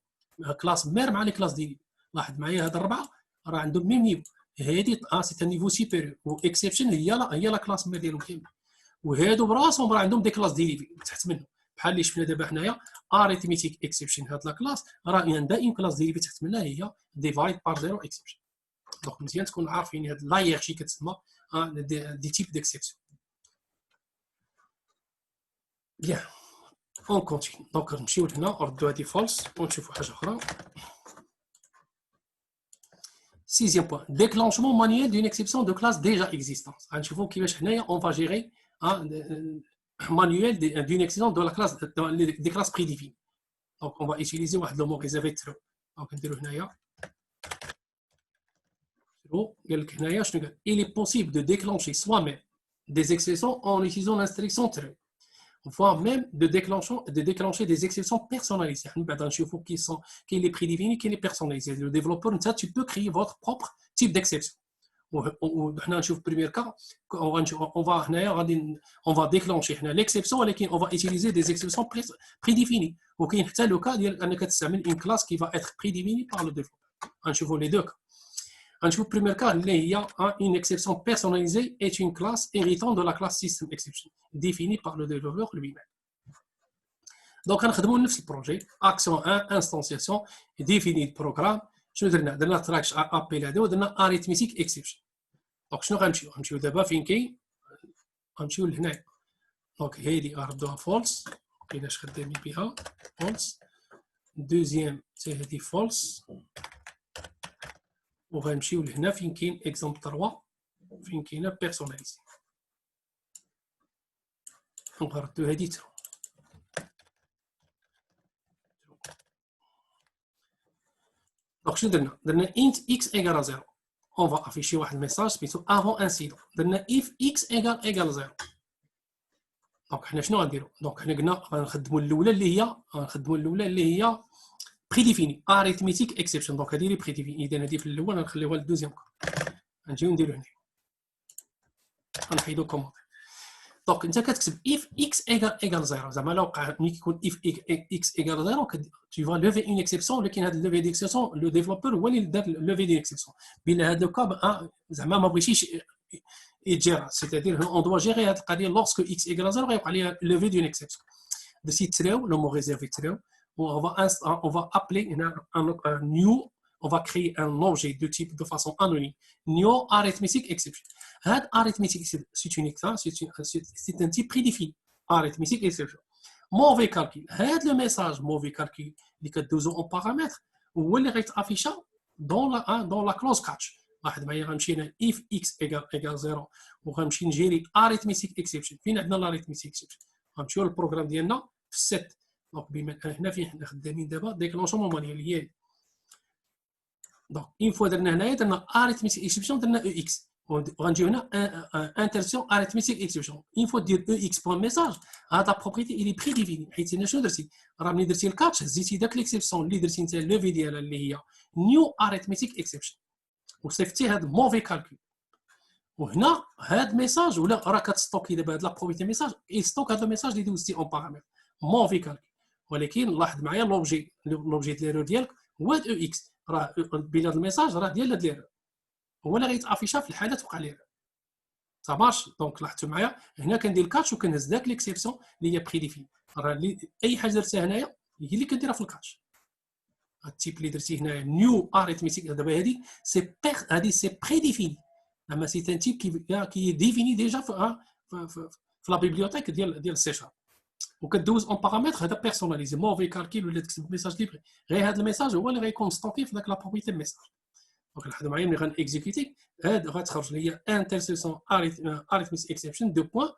Speaker 1: كلاس مير مع لي كلاس ديالي. لاحظ معايا هاد الربعه راه عندهم ميم نيفو هادي سي ان نيفو سوبيريور و اكسبشن هي لا كلاس مير ديالهم كامل وهادو براسهم راه عندهم دي كلاس ديريفي تحت منهم بحال اللي شفنا دابا حنايا اريثميتيك اكسبشن هاد لا كلاس راه عندها اون كلاس ديريفي تحت منها هي ديفايد بار زيرو اكسبشن. دونك مزيان تكون عارفين هاد لا هيرارشي كتسمى دي تيب ديكسيبسيون. بيان اون كونتيني. دونك نمشيو لهنا نردو هادي فولس ونشوفو حاجه اخرى. Sixième point, déclenchement manuel d'une exception de classe déjà existante. غنشوفوا كيفاش هنايا on va gérer manuel d'une exception de la classe des classes prédéfinies. Donc on va utiliser le mot réservé true. Donc il est possible de déclencher soi-même des exceptions en utilisant l'instruction true, voire même de déclencher des exceptions personnalisées. Qui est prédéfini, qui est personnalisé. Le développeur, tu peux créer votre propre type d'exception. Dans le premier cas, on va déclencher l'exception, on va utiliser des exceptions prédéfinies. C'est le cas d'une classe qui va être prédéfinie par le développeur. On les deux cas. Le premier cas, il y a une exception personnalisée est une classe héritant de la classe system exception, définie par le développeur lui-même. Donc, on a le projet, action 1, instantiation, définir le programme. Je vais dire, on track appel à deux, on arithmetic exception. Donc, je vais dire, d'abord, finki, on va dire, donc, هذه أردوها false, كايناش خدامين بها false. Deuxième, c'est هذه false. وغنمشيو لهنا فين كاين اكزامبل 3 فين كاينه بيرسوناليزي نغردو هادي ترو. دونك شنو درنا int x égale 0 on va afficher واحد الميساج سميتو avant incident. درنا if x égale 0. دونك حنا شنو غنديرو؟ دونك حنا قلنا غنخدموا الاولى اللي هي بريديفيني arithmetic exception. دونك هذه اللي بريديفيني، اذا هذه في الاول غنخليوها للدوزيام كا. غنجيو نديرو هنا غنحيدو كومونتير. دونك انت كتكتب if x égale 0 زعما لو وقع ملي كيكون if x égale 0 tu vas lever une exception. ولكن هذا lever d'exception لو ديفلوبور هو اللي دار lever d'exception. بلا هذا الكا زعما ما بغيتيش يتجرى، سيتادير on doit gérer هذه القضيه lorsque x égale 0 غيوقع ليها lever d'une exception. درتي تريو لو مو ريزيرفي تريو. On va appeler un new, on va créer un objet de type de façon anonyme. New arithmetic exception. Arithmetic exception, c'est un type prédéfini. Arithmetic exception. Mauvais calcul. Le message mauvais calcul اللي كدوزو en paramètre هو اللي غيتافيشا dans la clause catch. واحد معايا غنمشي هنا if x égale 0 وغنمشي نجيري arithmetic exception. فين عندنا l'arithmetic exception؟ غنمشيو للبروغرام ديالنا في الست. دونك بما هنا فين حنا خدامين دابا ديكلونشمون مانيوال هي. دونك اون فوا درنا هنايا درنا arithmetic exception درنا او اكس وغنجيو هنا انترسيون arithmetic exception. اون فوا دير او اكس بوان ميساج هذا بروبريتي اللي بريديفيني. حيت هنا شنو درتي؟ راه ملي درتي الكاتش هزيتي داك ليكسيبسيون اللي درتي انت لوفي ديالها اللي هي نيو arithmetic exception وصيفطتي هذا موفي كالكول. وهنا هذا ميساج ولا راه كتستوكي دابا هاد لا بروبريتي ميساج يستوك هذا الميساج اللي دوزتي اون بارامتر موفي كالكول. ولكن لاحظ معايا لوبجي ديال ليرور ديالك هو او اكس. راه بلا الميساج راه ديال هاد ليرور هو اللي غيتافيشا في الحاله توقع ليرور. صافاش. دونك لاحظتوا معايا هنا كندير الكاتش وكنهز داك ليكسيبسيون اللي هي بريديفين. راه اي حاجه درتها هنايا هي اللي كنديرها في الكاتش. التيب اللي درتي هنايا نيو اريثميتيك دابا هذه سي بريديفيني. زعما سي ان تيب كي ديفيني ديجا في لا بيبليوتيك ديال السي شارب. وكدوز اون بارامتر هذا بيرسوناليزي موفي كالكول ولا تكتب ميساج ليبري. غير هذا الميساج هو اللي غيكون ستوكي في ذاك لا بروبريتي ميساج. دونك لاحظوا معايا ملي غنكزيكوتي هاد غتخرج ليا انترسيسيون arithmetic exception دو بوين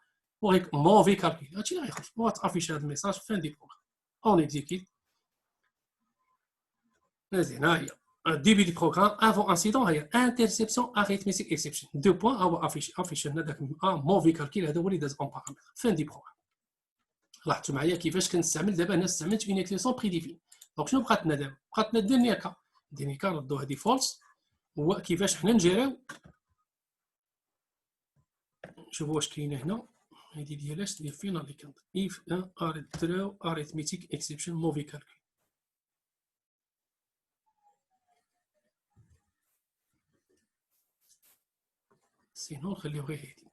Speaker 1: وغيك موفي كالكول. هادشي اللي غيخرج وغتافيش هذا الميساج فين دي بروغرام اون اكزيكيت. هنا هي début du programme avant incident هي interception arithmetic exception deux points هو افيش هنا داك موفي كالكول هذا هو اللي داز اون بارامتر فين دي بروغرام. لاحظتوا معايا كيفاش كنستعمل دابا هنا استعملت اون اكسبريسيون بريديفين. دونك شنو بقات لنا دابا؟ بقات لنا ديرنيير كا ردو هذه فولس. هو كيفاش حنا نجيريو نشوفوا واش كاينه هنا هذه ديالاش ديال فين اللي كانت if arithmetic exception موفي كالكول. سينو نخليو غير هادي.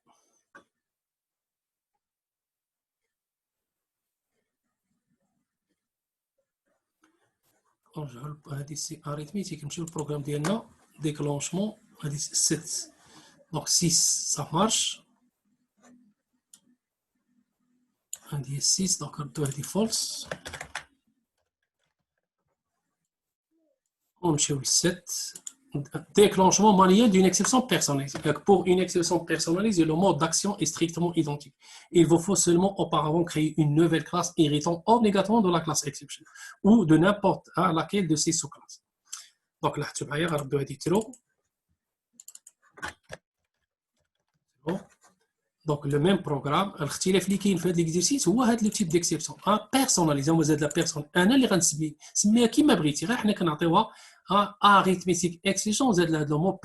Speaker 1: هادي سي اريثميتيك نمشيو للبروغرام ديالنا ديكلونشمون هادي 6 دونك 6 سا مارش. هادي 6 دونك ردو هادي فولس ونمشيو ل 7 déclenchement manuel d'une exception personnalisée. Donc, pour une exception personnalisée, le mode d'action est strictement identique. Il vous faut seulement auparavant créer une nouvelle classe héritant obligatoirement de la classe exception ou de n'importe laquelle de ces sous-classes. Donc là, tu vas y aller. Donc le même programme, الاختلاف اللي كاين في هذا ليكزيرسيس هو هذا لو تيب ديكسيبسيون بيرسوناليزي وزاد لا بيرسون انا اللي غنسميها كيما بغيتي غير حنا كنعطيوها اريثميتيك اكسيشن زاد هذا لو مو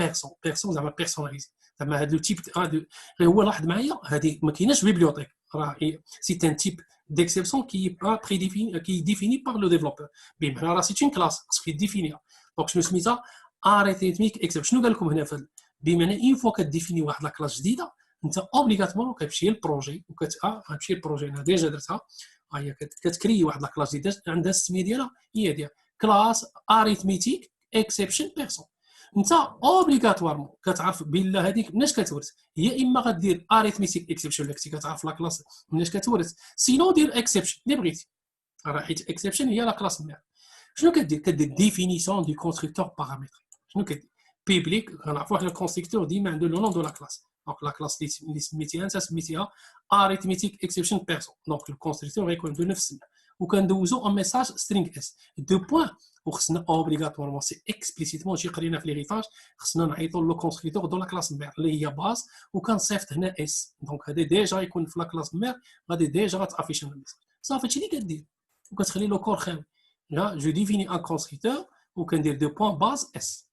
Speaker 1: بيرسون زعما بيرسوناليزي زعما هذا لو تيب غير هو لاحظ معايا هذه ما كايناش بيبليوتيك راه سي ان تيب ديكسيبسيون كي بريديفيني كي ديفيني بار لو ديفلوبور بمعنى راه سي اون كلاس خصك ديفينيها دونك شنو سميتها اريثميتيك اكسيبسيون شنو قال لكم هنا بمعنى اون فوا كديفيني واحد لا كلاس جديده انت اوبليغاتومون كتمشي للبروجي غتمشي للبروجي انا ديجا درتها هي كتكري واحد لا كلاس جديده عندها السميه ديالها هي ديال كلاس اريثميتيك اكسبشن بيرسون انت اوبليغاتوارمون كتعرف بلا هذيك مناش كتورث هي اما غدير اريثميتيك اكسبشن اللي كنتي كتعرف لا كلاس مناش كتورث سينو دير اكسبشن اللي بغيتي راه حيت اكسبشن هي لا كلاس مير شنو كدير ديفينيسيون دو كونستركتور بارامتر شنو كدير بيبليك كنعرفوا حنا الكونستركتور ديما عنده لو نون دو لا كلاس دونك لا كلاس اللي سميتيها انت سميتيها arithmetic exception person دونك الكونستركتور غيكون عنده نفس وكندوزو ان ميساج سترينغ اس دو بوين وخصنا اوبليغاتوارمون سي اكسبليسيتمون شي قرينا في ليغيتاج خصنا نعيطوا لو كونستركتور دو لا كلاس مير اللي هي باز وكنصيفط هنا اس دونك هذا ديجا يكون في لا كلاس مير غادي ديجا غتافيشي الميساج صافي هادشي اللي كدير وكتخلي لو كور خاوي لا جو ديفيني ان كونستركتور وكندير دو بوين باز اس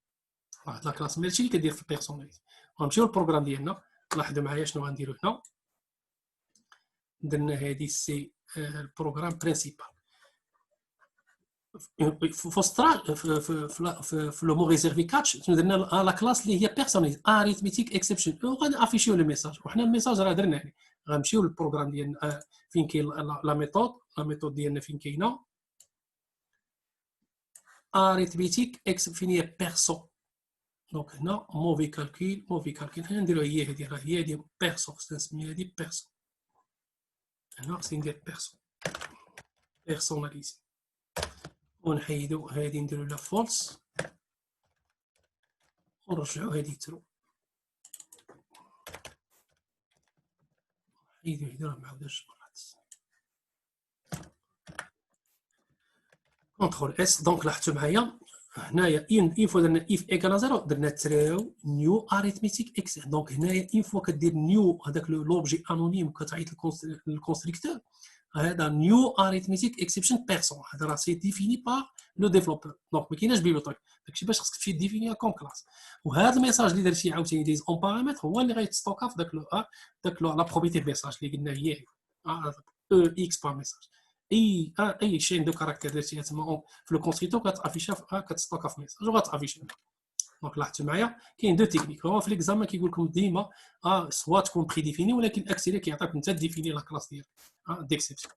Speaker 1: واحد لا كلاس مير هادشي اللي كدير في البيرسوناليتي غنمشيو للبروغرام ديالنا لاحظوا معايا شنو غنديرو هنا درنا هادي سي البروغرام برينسيبال في لو مو ريزيرفي كاتش درنا لا كلاس اللي هي بيرسوناليز اريثميتيك اكسبشن وغنافيشيو لو ميساج وحنا الميساج راه درناه غنمشيو للبروغرام ديالنا فين كاين لا ميثود ديالنا فين كاينه اريثميتيك اكس فين هي بيرسون دونك هنا موفي كالكول هنا نديرو هي هادي راه هي ديال بيرسون خصنا نسميها هادي بيرسون هنا خصني ندير بيرسوناليزي ونحيدو هادي نديرو لها فولس ونرجعو هادي ترو نحيدو راه معاوداش مرات كونترول اس دونك لاحظتوا معايا هنايا اون فوا درنا اف ايكال زيرو درنا تراو نيو اريثميتيك اكس دونك هنايا اون فوا كدير نيو هذاك لوبجي انونيم كتعيط للكونستركتور هذا نيو اريثميتيك اكسبشن بيرسون هذا راه سي ديفيني بار لو ديفلوبور دونك ما كايناش بيبليوتيك داكشي باش خصك تمشي ديفينيها كوم كلاس وهذا الميساج اللي درتي عاوتاني ديز اون بارامتر هو اللي غيتستوكا في داك لا بروبريتي ميساج اللي قلنا هي او اكس بار ميساج اي شين دو كاركتير درتيها تما في لو كونستركتور كتافيشها كتستوكا في ميساج وغتافيشها دونك لاحظتوا معايا كاين دو تكنيك هو في ليكزامان كيقول لكم ديما سوا تكون بري ديفيني ولكن الاكسيلي كيعطيك انت ديفيني لا كلاس ديالك ديكسيبسيون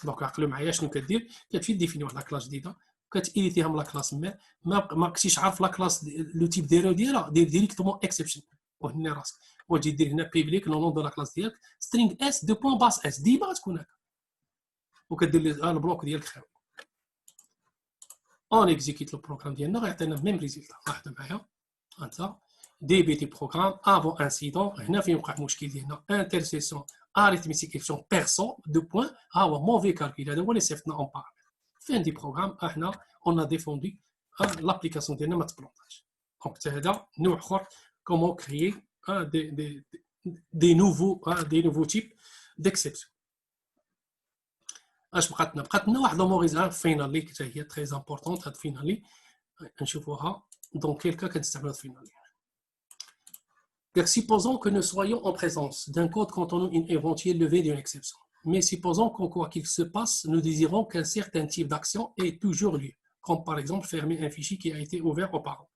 Speaker 1: دونك عقلوا معايا شنو كدير كتمشي ديفيني واحد لا كلاس جديده كتيليتيها من لا كلاس ما كنتيش عارف لا كلاس لو تيب ديالها دير ديريكتومون اكسبشن وهنا راسك وتجي دير هنا بيبليك لو نون دو لا كلاس ديالك سترينغ اس دو بوين باس اس ديما تكون هكا وكدير لي البلوك ديالك خاوي اون اكزيكيت لو بروغرام ديالنا غيعطينا ميم ريزلت لاحظوا معايا انت دي بي تي بروغرام افون انسيدون هنا فين وقع المشكل ديالنا انترسيسيون arithmétique question perso de point ها هو mauvais calcul هذا هو اللي صيفطنا اون بار فين دي بروغرام احنا اون ديفوندي لابليكاسيون ديالنا ما تبلونطاش دونك حتى هذا نوع اخر كومون كريي دي نوفو تيب ديكسيبسيون اش بقات لنا واحد لوموريزا فينالي حتى هي تري امبورطونت هاد فينالي نشوفوها دونك كيلكا كنستعملوا فينالي. Supposons que nous soyons en présence d'un code contenant une éventuelle levée d'une exception. Mais supposons qu'en quoi qu'il se passe, nous désirons qu'un certain type d'action ait toujours lieu, comme par exemple fermer un fichier qui a été ouvert auparavant.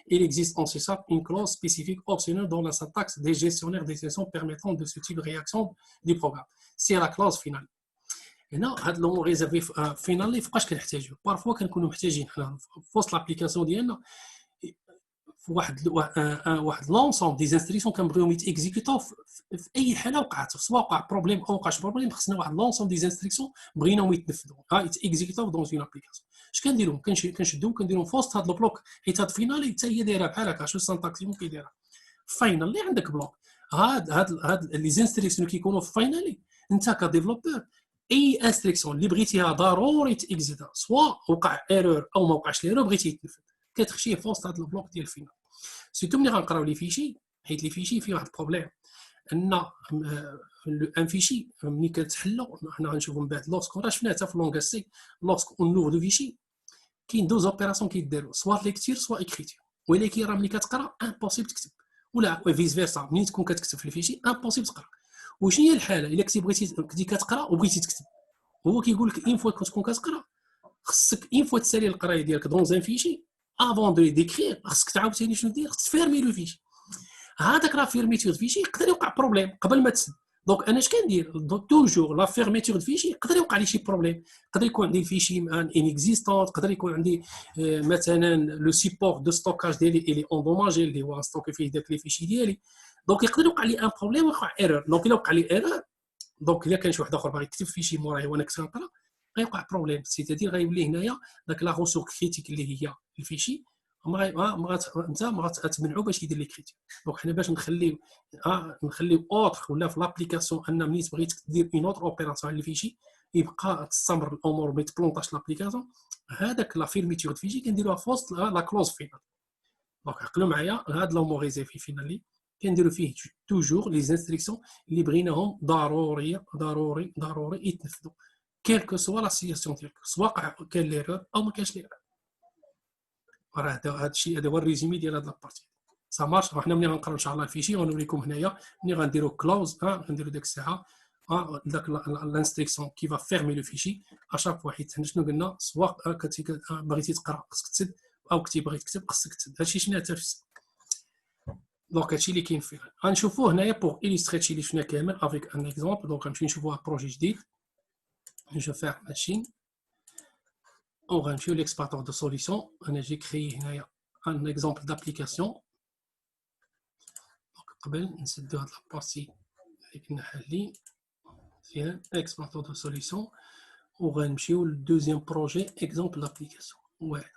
Speaker 1: Il existe en C# une clause spécifique optionnelle dans la syntaxe des gestionnaires d'exceptions permettant de ce type de réaction du programme. C'est la clause finale. هنا هاد لو ريزيرفي فينالي فوقاش كنحتاجو بارفوا كنكونوا محتاجين حنا في وسط لابليكاسيون ديالنا واحد لونسومبل دي انستركسيون كنبغيوهم يتيكزيكوتاو في اي حاله وقعت، سواء وقع بروبليم او وقعش بروبليم، خصنا واحد لونسومبل دي انستركسيون بغيناهم يتنفذوا يتيكزيكوتاو دون اون ابليكاسيون. اش كنديروا؟ كنشدوهم كنديرهم في وسط هذا البلوك، حيت هاد فينالي حتى هي دايره بحال هكا، شو سانتاكسيمون كيديرها فاينل اللي عندك بلوك. هاد لي انستركسيون كيكونوا في فاينالي، انت كديفلوبور اي انستركسيون اللي بغيتيها ضروري تيكزيتا، سواء وقع ايرور او ما وقعش ايرور بغيتي يتنفذ، كتخشيه في وسط هذا البلوك ديال الفينال. سيتو ملي غنقراو لي فيشي، حيت لي فيشي فيه واحد البروبليم ان ان فيشي ملي كتحلو حنا غنشوفوا من بعد لوسك راه شفناه حتى في لونغاج سي، لوسك اون نوفو دو فيشي كاين دوز اوبيراسيون كيديروا، سواء ليكتير سواء اكريتير، ولكن راه ملي كتقرا امبوسيبل تكتب، ولا فيس فيرسا ملي تكون كتكتب في الفيشي امبوسيبل تقرا. وشنو هي الحاله الا كنتي كتقرا وبغيتي تكتب؟ هو كيقول لك اين فوا كتكون كتقرا خصك اين فوا تسالي القرايه ديالك دون ان فيشي افون دو ديكرير، خصك تعاود ثاني شنو دير، خصك تفيرمي لو فيشي. هذاك لا فيرميتور فيشي يقدر يوقع بروبليم قبل ما تسد. دونك انا اش كندير توجور لا فيرميتور فيشي، يقدر يوقع لي شي بروبليم، يقدر يكون عندي الفيشي ان اكزيستونت، يقدر يكون عندي مثلا لو سيبور دو ستوكاج ديالي الي اندوماجي اللي هو ستوكي فيه داك لي فيشي ديالي، دونك يقدر يوقع لي ان بروبليم ويوقع ايرور. دونك الا وقع لي ايرور، دونك الا كان شي واحد اخر باغي يكتب فيشي موراي وانا كنت كنقرا غيوقع بروبليم، سيتادير غيولي هنايا داك لا غوسور كريتيك اللي هي الفيشي انت ما غتمنعو باش يدير ليكريتير. دونك حنا باش نخليو اوتر ولا في لابليكاسيون ان ملي بغيت دير اون اوتر اوبيراسيون على الفيشي يبقى تستمر الامور ما يتبلونطاش لابليكاسيون، هذاك لا فيرميتور فيشي كنديروها في وسط لا كلوز فينال. دونك عقلوا معايا هاد لوموريزي في فينالي كنديروا فيه توجور لي انستركسيون اللي بغيناهم ضروري يتنفذوا، كيلكو سوا لا سيتياسيون ديالك، سواء كان ليرور او ما كانش ليرور. راه هذا الشيء هذا هو الريزومي ديال هاد لابارتي سا مارش. حنا ملي غنقراو ان شاء الله الفيشي غنوريكم هنايا ملي غنديروا كلوز غنديروا ديك الساعه داك لانستركسيون كي فا فيرمي لو فيشي اشاك fois. حيت حنا شنو قلنا، سواء بغيتي تقرا خصك تسد، او كنتي باغي تكتب خصك تسد، هادشي شنو تفسير. دونك هادشي اللي كاين فيه غنشوفوه هنايا بوغ إليستري هادشي اللي شفنا كامل افيك ان اكزومبل. دونك غنمشيو نشوفوها بروجي جديد، جو فير ماشين on va faire l'exploiteur de solution. J'ai créé un exemple d'application. Donc, قبل نسدو هاد لابارتي اللي كنا حالين فيها exploiteur de solution، وغنمشيو للدوزيام بروجي exemple d'application. واحد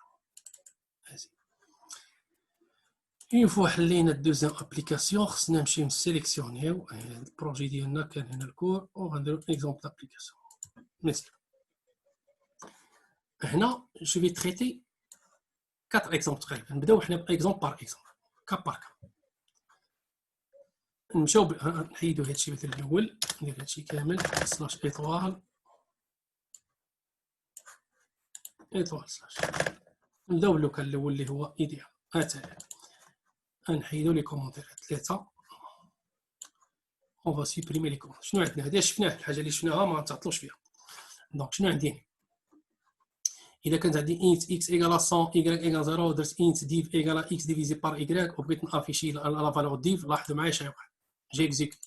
Speaker 1: اون فوا حلينا الدوزيام ابليكاسيون خصنا نمشيو نسيليكسيونيو البروجي ديالنا كان هنا الكور، وغنديرو exemple d'application. مثلا هنا جو في تريتي 4 اكزومبل تقريبا، نبداو حنا باكزومبل بار اكزومبل كا بار كا. نمشيو نحيدو هادشي مثلا الاول، ندير هادشي كامل سلاش ايطوال سلاش، نبداو باللوكال الاول اللي هو ايديال. مثلا نحيدو لي كومونتيرات 3 اون فا سوبريمي لي كومونتير. شنو عندنا هذا شفناه، الحاجه اللي شفناها ما نتعطلوش فيها. دونك شنو عندي اذا كانت عندي int x égale 100 y égale 0 درت int div égale x divisé par y وبغيت نافيشي لا فالور div، لاحظوا معايا اش غيوقع. جي اكزيكوت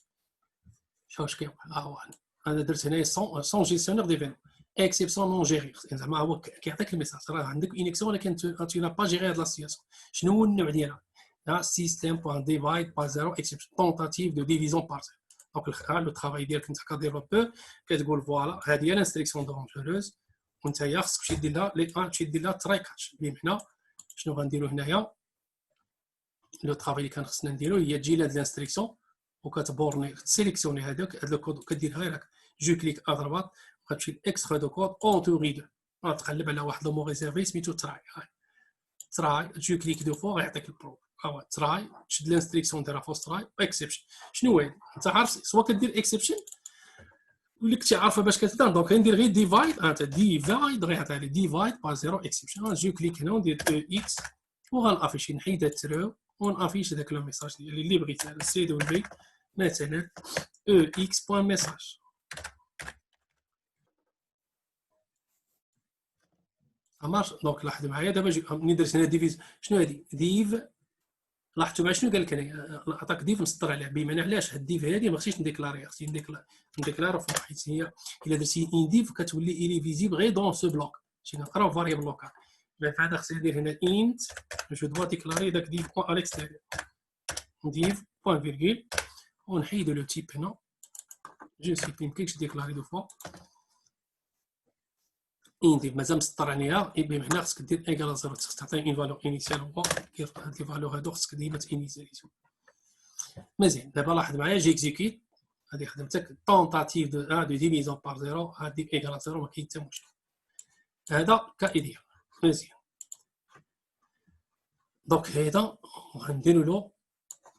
Speaker 1: واش كيوقع. انا درت هنايا سون جيستيونير ديفينمون اكسيبسيون نون جيري، زعما هو كيعطيك الميساج راه عندك اون اكسيون ولكن تو نا با جيري هاد لا سيتياسيون. شنو هو النوع ديالها؟ سيستيم بوان ديفايد با زيرو اكسيبسيون تونتاتيف دو ديفيزيون بار زيرو. دونك لو طرافاي ديالك انت كديفلوبور كتقول فوالا هذه هي لانستركسيون دونجوروز، وانت خصك تمشي دير لها دير لها تراي كاتش. بمعنى شنو غنديروا هنايا لو طرافاي اللي كان خصنا نديرو هي تجي لهاد لانستركسيون وكتبورني تسيليكسيوني هذاك لو كود كدير غير هكا جو كليك ادروات غتمشي لاكسترا دو كود اونتوري دو غتقلب على واحد لو مو ريزيرفي سميتو تراي. جو كليك دو فوا غيعطيك البرو تراي، تشد لانستركسيون ديرها فوس تراي اكسبشن. شنو هو انت عارف سوا كدير اكسبشن واللي كنتي عارفه باش كتبدا. دونك ندير غير ديفايد ديفايد غيعطي لي ديفايد با زيرو اكسبشن. جو كليك هنا وندير او اكس وغنافيشي نحيد الترو ونافيش داك لو ميساج اللي بغيت على السي دو البي مثلا او اكس بوين ميساج. مارش. دونك لاحظوا معايا دابا ملي درت هنا ديفيز شنو هادي ديف، لاحظتوا معايا شنو قال لك انا عطاك ديف مسطر عليه. بمعنى علاش هاد ديف هادي ما خصنيش نديكلاري، خصني نديكلاري فوق، حيت هي الا درتي ان ديف كتولي الي فيزيبل غير دون سو بلوك. ماشي نقراو فاريبل لوكال. من بعد خصني ندير هنا int جو دوا ديكلاري داك ديف بوان على الاكستيريور نديف بوان فيرغول ونحيدو لو تيب هنا جو سي ميمكنش ديكلاري دو فوا ندير مازال مسطر عليها بمعنى خصك دير ايكال 0 خصك تعطي اون فالور انيسيال هو كيف هاد لي فالور هادو خصك ديما تانيسياليزو مزيان دابا لاحظ معايا جي اكزيكيت هادي خدمتك طونطاتيف دو ديفيزون بار زيرو هاديك ايكال 0 ما كاين حتى مشكل هذا كايديال مزيان دونك هذا غنديرو له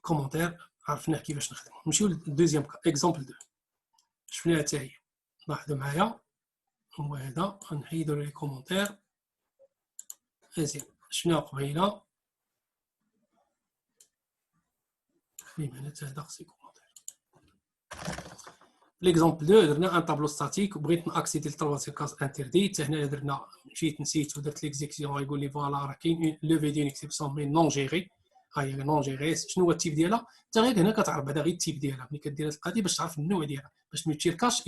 Speaker 1: كومونتير عرفناه كيفاش نخدمو نمشيو للدوزيام اكزومبل 2 شفناها حتى هي لاحظوا معايا هو هذا غنحيدو لي كومونتير مزيان شفنا قبيله بمعنى هذا خصو كومونتير ليكزومبل 2 درنا ان طابلو ستاتيك وبغيت ناكسيدي للترواسيام كاس انتردي حتى هنا درنا مشيت نسيت ودرت ليكزيكسيون غايقول لي فوالا راه كاين لوفي دين اكسبسيون مي نون جيري ها هي نون جيري شنو هو التيب ديالها حتى غير هنا كتعرف بعدا غير التيب ديالها ملي كدير هاد القضيه باش تعرف النوع ديالها باش ما تشيركاش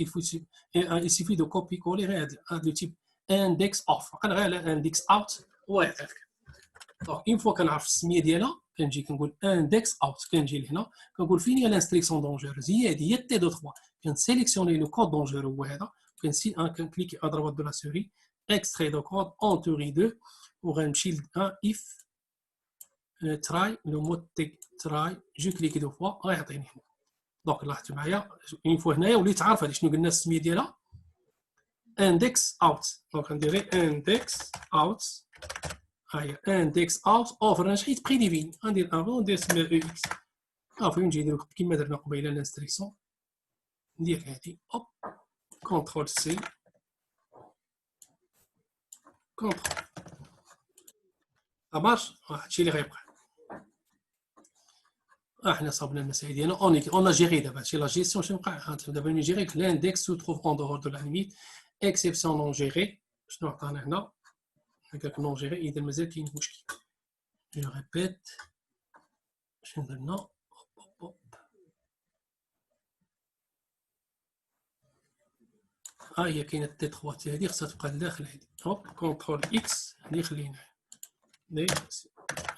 Speaker 1: يسيفي دو كوبي كولي غير هاد لو تيب اندكس اوف فقط غير على اندكس اوت ويعطيك دونك اون فوا كنعرف السميه ديالها كنجي كنقول اندكس اوت كنجي لهنا كنقول فين هي لانستريكسيون دونجيروز هي هادي هي تي دو 3 كنسيليكسيوني لو كود دونجيرو هو هذا كنكليكي ا droite دو لا سوري extrait de code entourer 2 وغنمشي ل if try لو مود try جو كليكي دو فوا غيعطيني هنا دونك لاحظتوا معايا اون فوا هنايا وليت عارف هذه شنو قلنا السميه ديالها index out دونك ندير index out هاهي index out اوفر انا حيت بريديفين غندير افون ندير سميه او اكس صافي نجي ندير كيما درنا قبيله لانستريكسيون ندير هادي هوب كونترول سي كونترول مارش هادشي اللي غيبقى حنا صابنا المسائل ديالنا اون جيري دابا هادشي لا جيستيون شنو وقع دابا ملي جيري لاندكس سو تروف اون دور دو لا ليميت اكسبسيون نون جيري شنو عطانا هنا هكاك نون جيري اذا مازال كاين مشكل جو ريبيت شنو درنا ها هي كاينه تي 3 هذه خصها تبقى لداخل هذه هوب كونترول اكس اللي خليناها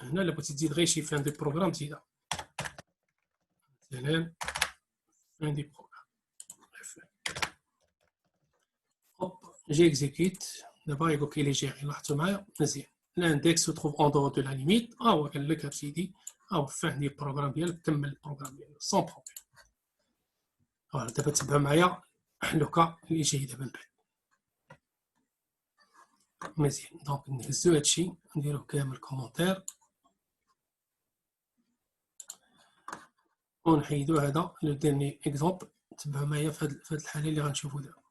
Speaker 1: هنا الا بغيتي تزيد غير شي فان دو بروغرام تزيدها مثلا فان دو بروغرام هوب جي اكزيكيت دابا يقول لي جيري لاحظتوا معايا مزيان الاندكس سو تروف اون دور دو لا ليميت ها هو قال لك سيدي ها هو فان ديال البروغرام ديالك كمل البروغرام ديالك سون بروبليم فوالا دابا تبع معايا لوكا اللي جاي دابا من بعد مزيان دونك نهزو هادشي نديرو كامل كومونتير ونحيدو هذا لو ديرني اكزومبل تبعو معايا في هاد الحاله اللي غنشوفو دابا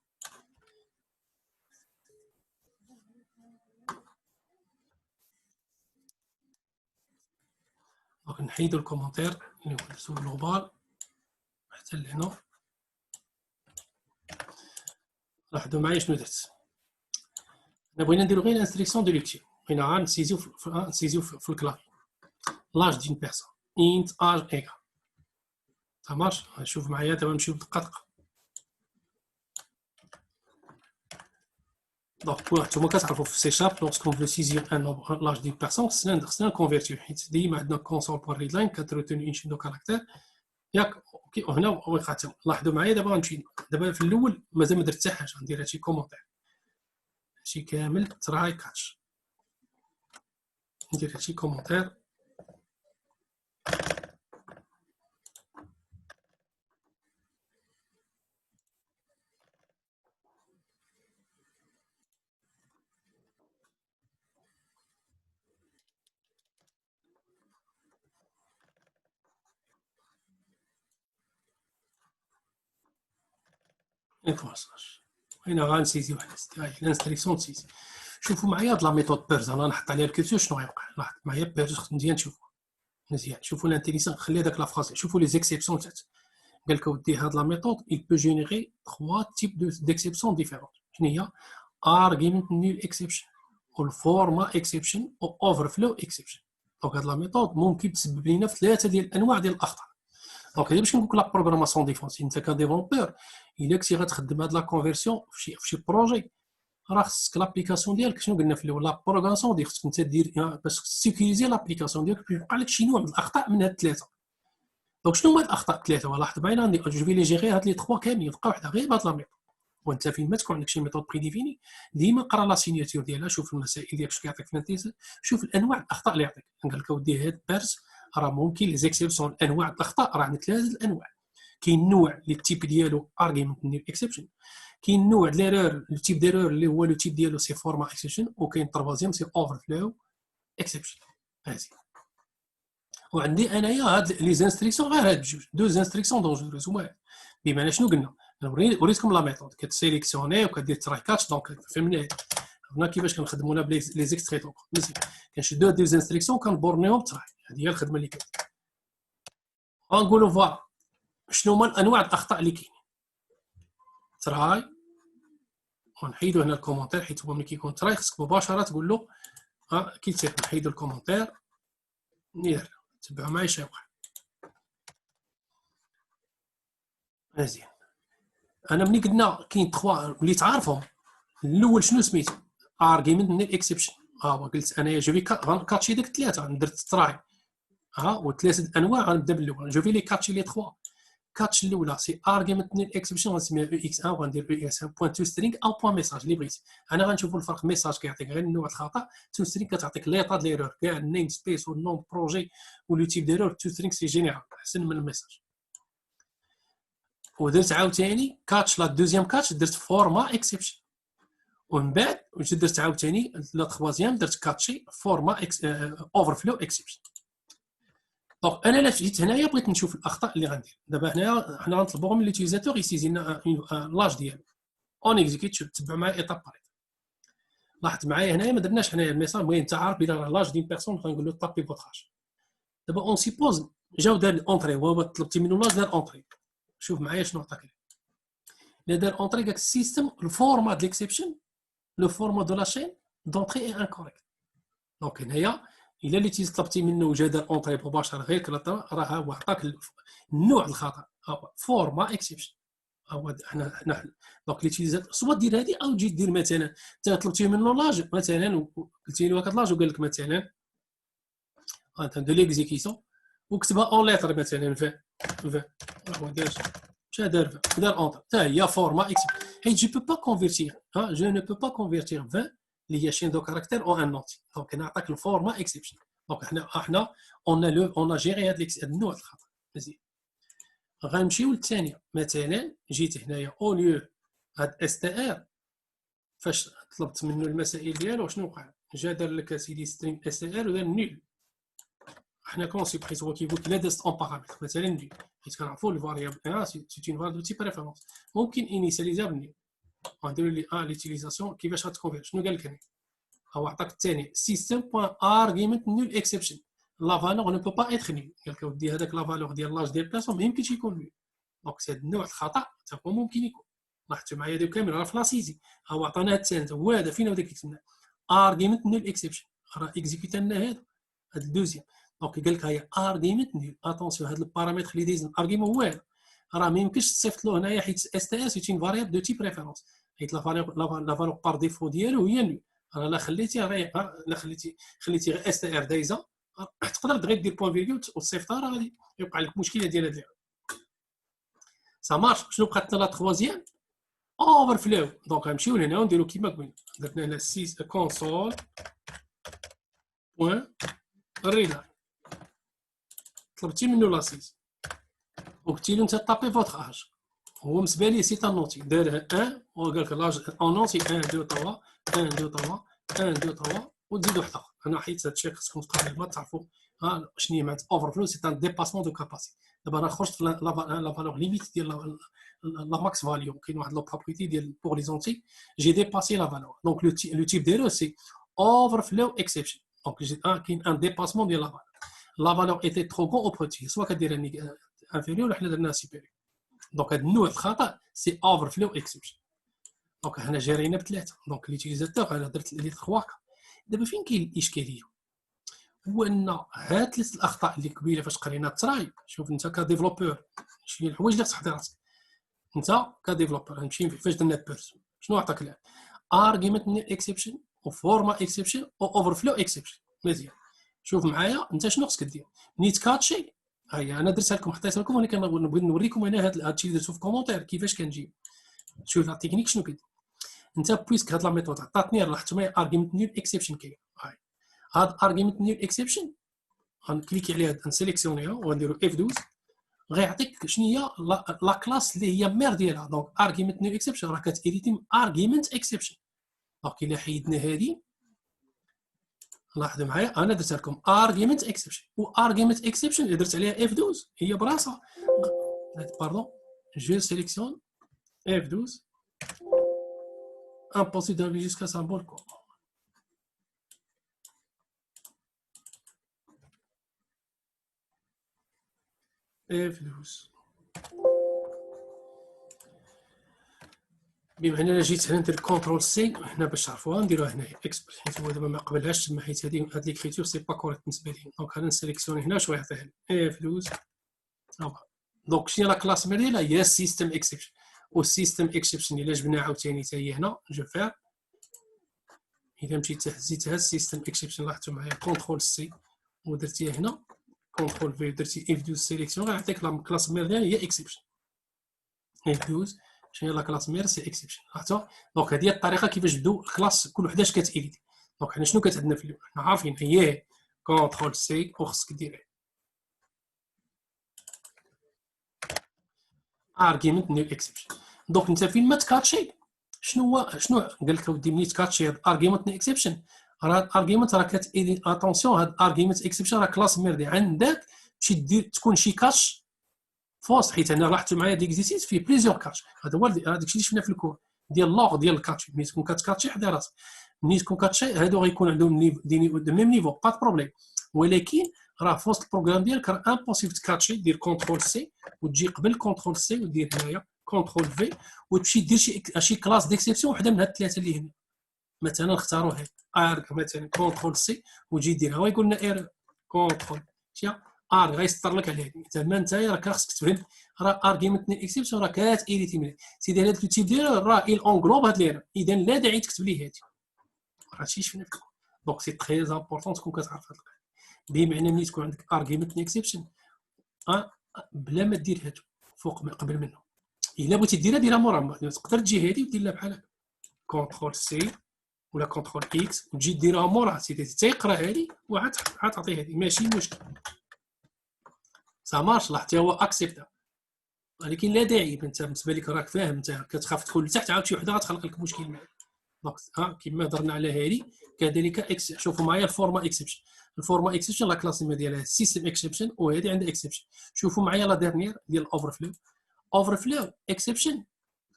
Speaker 1: دونك نحيدو الكومونتير اللي هو سو جلوبال حتى لهنا لاحظوا معايا شنو درت بغينا نديرو غير انستريكسيون دو ليكتير بغينا غير نسيزيو في الكلافي لاج دين بيرسون انت اج ايكال ça marche شوف معايا دابا نمشيو بدقه دقه دونك نتوما كتعرفوا في سي شارب لوغسكون فلو سيزيو ان نومبر لاج دين بيرسون خصنا نكونفيرتيو حيت ديما عندنا كونسول بور ريد لاين كتروتوني اون شين دو كاركتير ياك اوكي وهنا وقعت لاحظوا معايا دابا غنمشي دابا في الاول مازال ما درت حتى حاجه ندير هادشي كومونتير هادشي كامل تراي كاتش ندير هادشي كومونتير الباساج هنا غنسيزيو واحد الانستريكسيون تسيزي شوفوا معايا هاد لا ميثود بيرز انا نحط عليها الكرسور شنو غيوقع لاحظ معايا بيرز مزيان تشوفوا مزيان شوفوا الانتيليسون خلي هذاك لا فراز شوفوا لي زيكسيبسيون تاعت قال لك ودي هاد لا ميثود il peut générer 3 types d'exceptions différentes شنو هي argument null exception والفورما exception واوفرفلو exception دونك هاد لا ميثود ممكن تسبب لينا في 3 ديال الانواع ديال الاخطاء دونك باش نقول لك لا بروغراماسيون ديفونسيف انت كديفلوبور الا كنتي غتخدم هاد لا كونفيرسيون في شي بروجي راه خصك لابليكاسيون ديالك شنو قلنا في الاول لا بروغراماسيون ديالك خصك انت دير باش سيكوريزي لابليكاسيون ديالك يبقى لك شي نوع من الاخطاء من هاد الثلاثه. دونك شنو هما الاخطاء الثلاثه؟ لاحظ معايا عندي جو في لي جيري هاد لي 3 كاملين تبقى وحده غير بهاد لا ميثود. وانت فين ما تكون عندك شي ميثود بريديفيني ديما قرا لا سيناتور ديالها، شوف المسائل ديالك شنو كيعطيك في الانتيز، شوف الانواع الاخطاء اللي يعطيك. قال لك اودي هاد بيرس راه ممكن لي زيكسيبسيون انواع الاخطاء راه عندك ثلاثه الانواع. كاين نوع اللي التيب ديالو ارغيومنت نيل اكسبشن، كاين نوع ليرور لو تيب ديرور اللي هو لو تيب ديالو سي فورما اكسبشن، وكاين تروازيام سي اوفرفلو اكسبشن. هادي وعندي انايا هاد لي زانستريكسيون غير هاد بجوج دو زانستريكسيون دونجوروز. هما بمعنى شنو قلنا وريتكم لا ميثود كتسيليكسيوني وكدير تراي كاتش. دونك فهمنا هنا كيفاش كنخدموا لا بلي لي زيكستري دونك مزيان كنشدو هاد دو زانستريكسيون كنبورنيهم بتراي. هذه هي الخدمه اللي كاينه. غنقولوا فوالا شنو هما انواع الاخطاء اللي كاينين. تراي ونحيدو هنا الكومونتير حيت هو ملي كيكون تراي خصك مباشره تقول له كي تسير نحيدو الكومونتير نير تبعوا معايا شي واحد مزيان. انا ملي قلنا كاين 3 اللي تعرفهم الاول شنو سميتو ارغيومنت نيل اكسبشن. قلت انا جو في كاتشي داك الثلاثه درت تراي وثلاثه انواع غنبدا بالاول جو في لي كاتشي لي 3. كاتش الاولى سي ارغيومنت نيل اكسبشن غنسميها او اكس 1 وغندير او اكس 1 بوين تو سترينغ او بوين ميساج اللي بغيتي. انا غنشوفوا الفرق ميساج كيعطيك غير النوع الخطا، تو سترينغ كتعطيك ليطا د ليرور كاع النيم سبيس والنوم بروجي ولو تيب ديرور. تو سترينغ سي جينيرال احسن من الميساج. ودرت عاوتاني كاتش لا دوزيام كاتش درت فورما اكسبشن، ومن بعد درت عاوتاني لا تخوازيام درت كاتشي فورما اوفرفلو اكسبشن. دونك انا لا جيت هنايا بغيت نشوف الاخطاء اللي غندير دابا. هنايا حنا غنطلبوا من ليوتيزاتور يسيزي لنا لاج ديالو اون اكزيكيوت. تبع معايا ايطاب باغ. لاحظت معايا هنايا ما درناش حنايا الميساج. المهم انت عارف بلا راه لاج ديال بيرسون غنقول له طابي فوتراج. دابا اون سيبوز جاو دار الاونطري وهو طلبتي منه لاج دار اونطري. شوف معايا شنو عطاك لي دار اونطري. قالك السيستم الفورما د ليكسيبشن لو فورما دو لا شين دونطري اي انكوريكت. دونك هنايا الا اللي طلبتي منه وجا دار اونطري مباشره غير كلاطا راه هو عطاك النوع الخطا فورما اكسبشن. هو حنا دونك ليتيزاتور سوا دير هذه او تجي دير مثلا انت طلبتي منه لاج مثلا وقلتي له واحد لاج وقال لك مثلا انت دو ليكزيكيسيون وكتبها اون ليتر مثلا في هو دار مشى دار اونطري حتى هي فورما اكسبشن. حيت جو بو با كونفيرتير جو نو بو با كونفيرتير 20 اللي هي شين دو كاركتير او ان نوتي. دونك نعطيك الفورما اكسبشن. دونك حنا اون جيري هاد النوع الخطا مزيان. غنمشيو للثانيه مثلا جيت هنايا او ليو هاد اس تي ار فاش طلبت منه المسائل ديالو شنو وقع؟ جا دار لك سيدي سترينغ اس تي ار ودار نيل. حنا كونسيب حيت هو كيقول لك لا دازت اون بارامتر مثلا نيل حيت كنعرفوا الفاريابل ان سي اون فاليو تي بريفيرونس ممكن انيسياليزا بنيل. غنديروا لي ليتيليزاسيون كيفاش غتكونفير. شنو قال لك هنا؟ هو عطاك الثاني سيستم بوين ارغيومنت نول اكسبشن لا فالور نو بو با ايتر نول. قال لك ودي هذاك لا فالور ديال لاج ديال بيرسون ما يمكنش يكون نول. دونك هذا النوع الخطا حتى هو ممكن يكون. لاحظتوا معايا هادو كامل راه في لاسيزي. هو عطانا هاد الثالث هو هذا فين هو داك كيتسمى ارغيومنت نول اكسبشن راه اكزيكوتا لنا هذا الدوزيام. دونك قال لك هي ارغيومنت نول. اتونسيون هاد البارامتر اللي دايز الارغيومون هو هذا راه ما يمكنش تصيفط له هنايا حيت اس تي اس سي اون فاريابل دو تي بريفيرونس حيت لا فالور بار ديفو ديالو هي نول. لا خليتي خليتي غير اس تي ار دايزه تقدر غير دير بوين فيرغول وتصيفطها راه غادي يوقع لك مشكله ديال هاد اللعبه. سا مارش. شنو بقات لنا لا تخوازيام اوفرفلو. دونك غنمشيو لهنا ونديرو كيما قلنا درنا هنا 6 كونسول بوين ريلاي. طلبتي منه لا 6 وقلتي له انت طابي فوتر اج. هو بالنسبه لي سي نوتي دار 1 وقال لك لاج اون نوتي 1 2 3 1 2 3 1 2 3 وتزيدوا واحد اخر. انا حيت هذا الشيء خصكم تقراو ما تعرفوا شنو هي معنات اوفر فلو. سي ان ديباسمون دو كاباسيتي. دابا انا خرجت في لا فالور ليميت ديال لا ماكس فاليو. كاين واحد لو بروبريتي ديال بور لي زونتي جي ديباسي لا فالور. دونك لو تيب ديالو سي اوفر فلو اكسبشن. دونك كاين ان ديباسمون ديال لا فالور ايتي ترو غون او بوتي سوا كدير انفيريور وحنا درنا سيبيريور. دونك هذا النوع الخطا سي اوفر فلو اكسبشن. دونك حنا جارينا بثلاثه. دونك ليتيزاتور انا درت لي 3. دابا فين كاين الاشكاليه؟ هو ان هاد ثلاث الاخطاء اللي قبيله فاش قرينا التراي. شوف انت كديفلوبور شنو الحوايج اللي خصك تحط راسك انت كديفلوبور. غنمشي فاش درنا بيرس شنو عطاك argument new exception وفورما exception واوفرفلو exception. مزيان شوف معايا انت شنو خصك دير نيت كاتشي. هيا انا درتها لكم حطيتها لكم، ولكن نبغي نوريكم انا هذا الشيء اللي درتو في كومونتير كيفاش كنجيب. شوف لا تكنيك شنو كدير انت بويسك هاد لا ميثود عطاتني راه حتى معايا argument new exception كاين. هاد argument new exception غنكليكي عليها نسيليكسيونيها ونديرو اف 12 غيعطيك شنو هي لا كلاس اللي هي مير ديالها. دونك argument new exception راه كتيديتي argument exception. دونك الا حيدنا هادي لاحظوا معايا انا درت لكم argument exception و argument exception اللي درت عليها اف 12 هي براسها باردون جو سيليكسيون اف 12 impossible d'aller jusqu'à symbole quoi. F12 بما اننا جيت هنا ندير كونترول سي هنا باش تعرفوها نديروها هنايا اكسبرت حيت هو دابا ما قبلهاش تما حيت هاد ليكريتور سي با كوريكت بالنسبه لي. دونك انا نسيليكسيوني هنا شويه يعطيها لي F12. دونك شنو هي لا كلاس ديالها هي سيستم اكسبشن والسيستم اكسبشن الا جبنا عاوتاني حتى هي هنا جو فير. اذا مشيت هزيتها السيستم اكسبشن لاحظتوا معايا كونترول سي ودرتيها هنا كونترول في درتي اف 12 سيليكسيون غيعطيك لا كلاس مير ديالها هي اكسبشن. اف 12 شنو هي لا كلاس مير سي اكسبشن. لاحظتوا دونك هذه هي الطريقه كيفاش بدو الكلاس كل وحده اش كتايدي. دونك حنا شنو كتعندنا في الاول حنا عارفين هي كونترول سي وخصك دير ارغيومنت نيو اكسبشن. دونك انت فين ما تكاتشي شنو قال لك اودي ملي تكاتشي هاد ارغيومنت نيو اكسبشن راه الارغيومنت راه كتايدي اتونسيون هاد ارغيومنت اكسبشن راه كلاس مير دي عندك تمشي دير تكون شي كاش فوسط. حيت انا لاحظتوا معايا ديكزيسيس فيه بليزيور كاتش. هذا هو هذاك الشيء اللي شفنا في الكور ديال لوغ ديال الكاتش. ملي تكون كاتشي حدا راسك ملي تكون كاتشي هادو غيكون عندهم دو ميم نيفو با بروبليم. ولكن راه في وسط البروغرام ديالك راه امبوسيبل تكاتشي دير كونترول سي وتجي قبل كونترول سي ودير هنايا كونترول في وتمشي دير شي كلاس ديكسيبسيون وحده من هاد الثلاثه اللي هنا. مثلا نختاروا هاد مثلا كونترول سي وتجي ديرها ويقول لنا ايرور كونترول شي غيسطر لك على هذه. تما انت راك خاصك تفهم راه ارغيومنت اكسبشن راه كاتيديتي من سيدي هذا التيب ديالو راه اونغلوب هاد ليرور. اذا لا داعي تكتب ليه هذه هادشي شفنا في الكود. دونك سي تري امبورطون تكون كتعرف هاد القضيه. بما ان ملي تكون عندك ارغيومنت اكسبشن بلا ما دير هادو فوق من قبل منه. الا بغيتي ديرها مورا تقدر تجي هادي ودير لها بحال هكا كونترول سي ولا كونترول اكس وتجي ديرها مورا سيدي تيقرا هادي وعاد تعطيه هادي ماشي مشكل سا مارش. لاحظتي هو اكسبتا ولكن لا داعي انت بالنسبه لك راك فاهم انت كتخاف تدخل لتحت عاود شي وحده غتخلق لك مشكل معاك. دونك كما هضرنا على هذه كذلك شوفوا معايا الفورما اكسبشن. الفورما اكسبشن لا كلاس ديالها سيستم اكسبشن وهذه عندها اكسبشن. شوفوا معايا لا ديرنيير ديال الاوفرفلو. اوفرفلو اكسبشن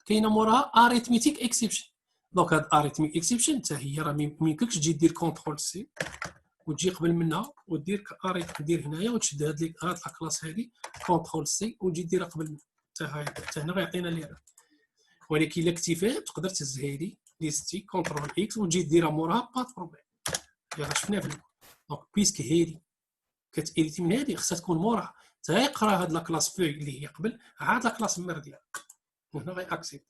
Speaker 1: كاينه موراها اريثميتيك اكسبشن. دونك هاد اريثميك اكسبشن حتى هي راه ما يمكنكش تجي دير كونترول سي وتجي قبل منها ودير دير هنايا وتشد هاد لا كلاس هذه كونترول سي وتجي ديرها قبل منها حتى هنا غيعطينا ليها. ولكن الا كنتي فاهم تقدر تهز هذه ليستي كونترول اكس وتجي ديرها موراها با بروبليم. راه شفنا في الكود. دونك بيسك هذه كتايديتي من هذه خصها تكون موراها حتى يقرا هاد لا كلاس فوي اللي هي قبل عاد لا كلاس مير ديالها هنا غي اكسبت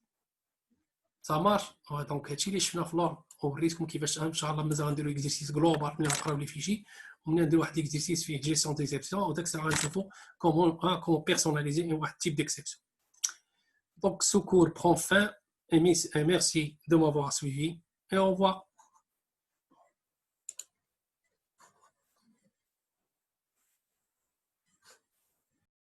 Speaker 1: سا مارش. دونك هادشي اللي شفنا في لور ووريتكم كيفاش ان شاء الله مازال غنديرو اكزرسيس جلوبال ملي نقراو لي فيشي وملي نديرو واحد الاكزرسيس فيه جيستيون ديكسيبسيون وداك الساعه غنشوفو كومون بيرسوناليزي واحد تيب ديكسيبسيون. Donc, ce cours prend fin et merci de m'avoir suivi et au revoir.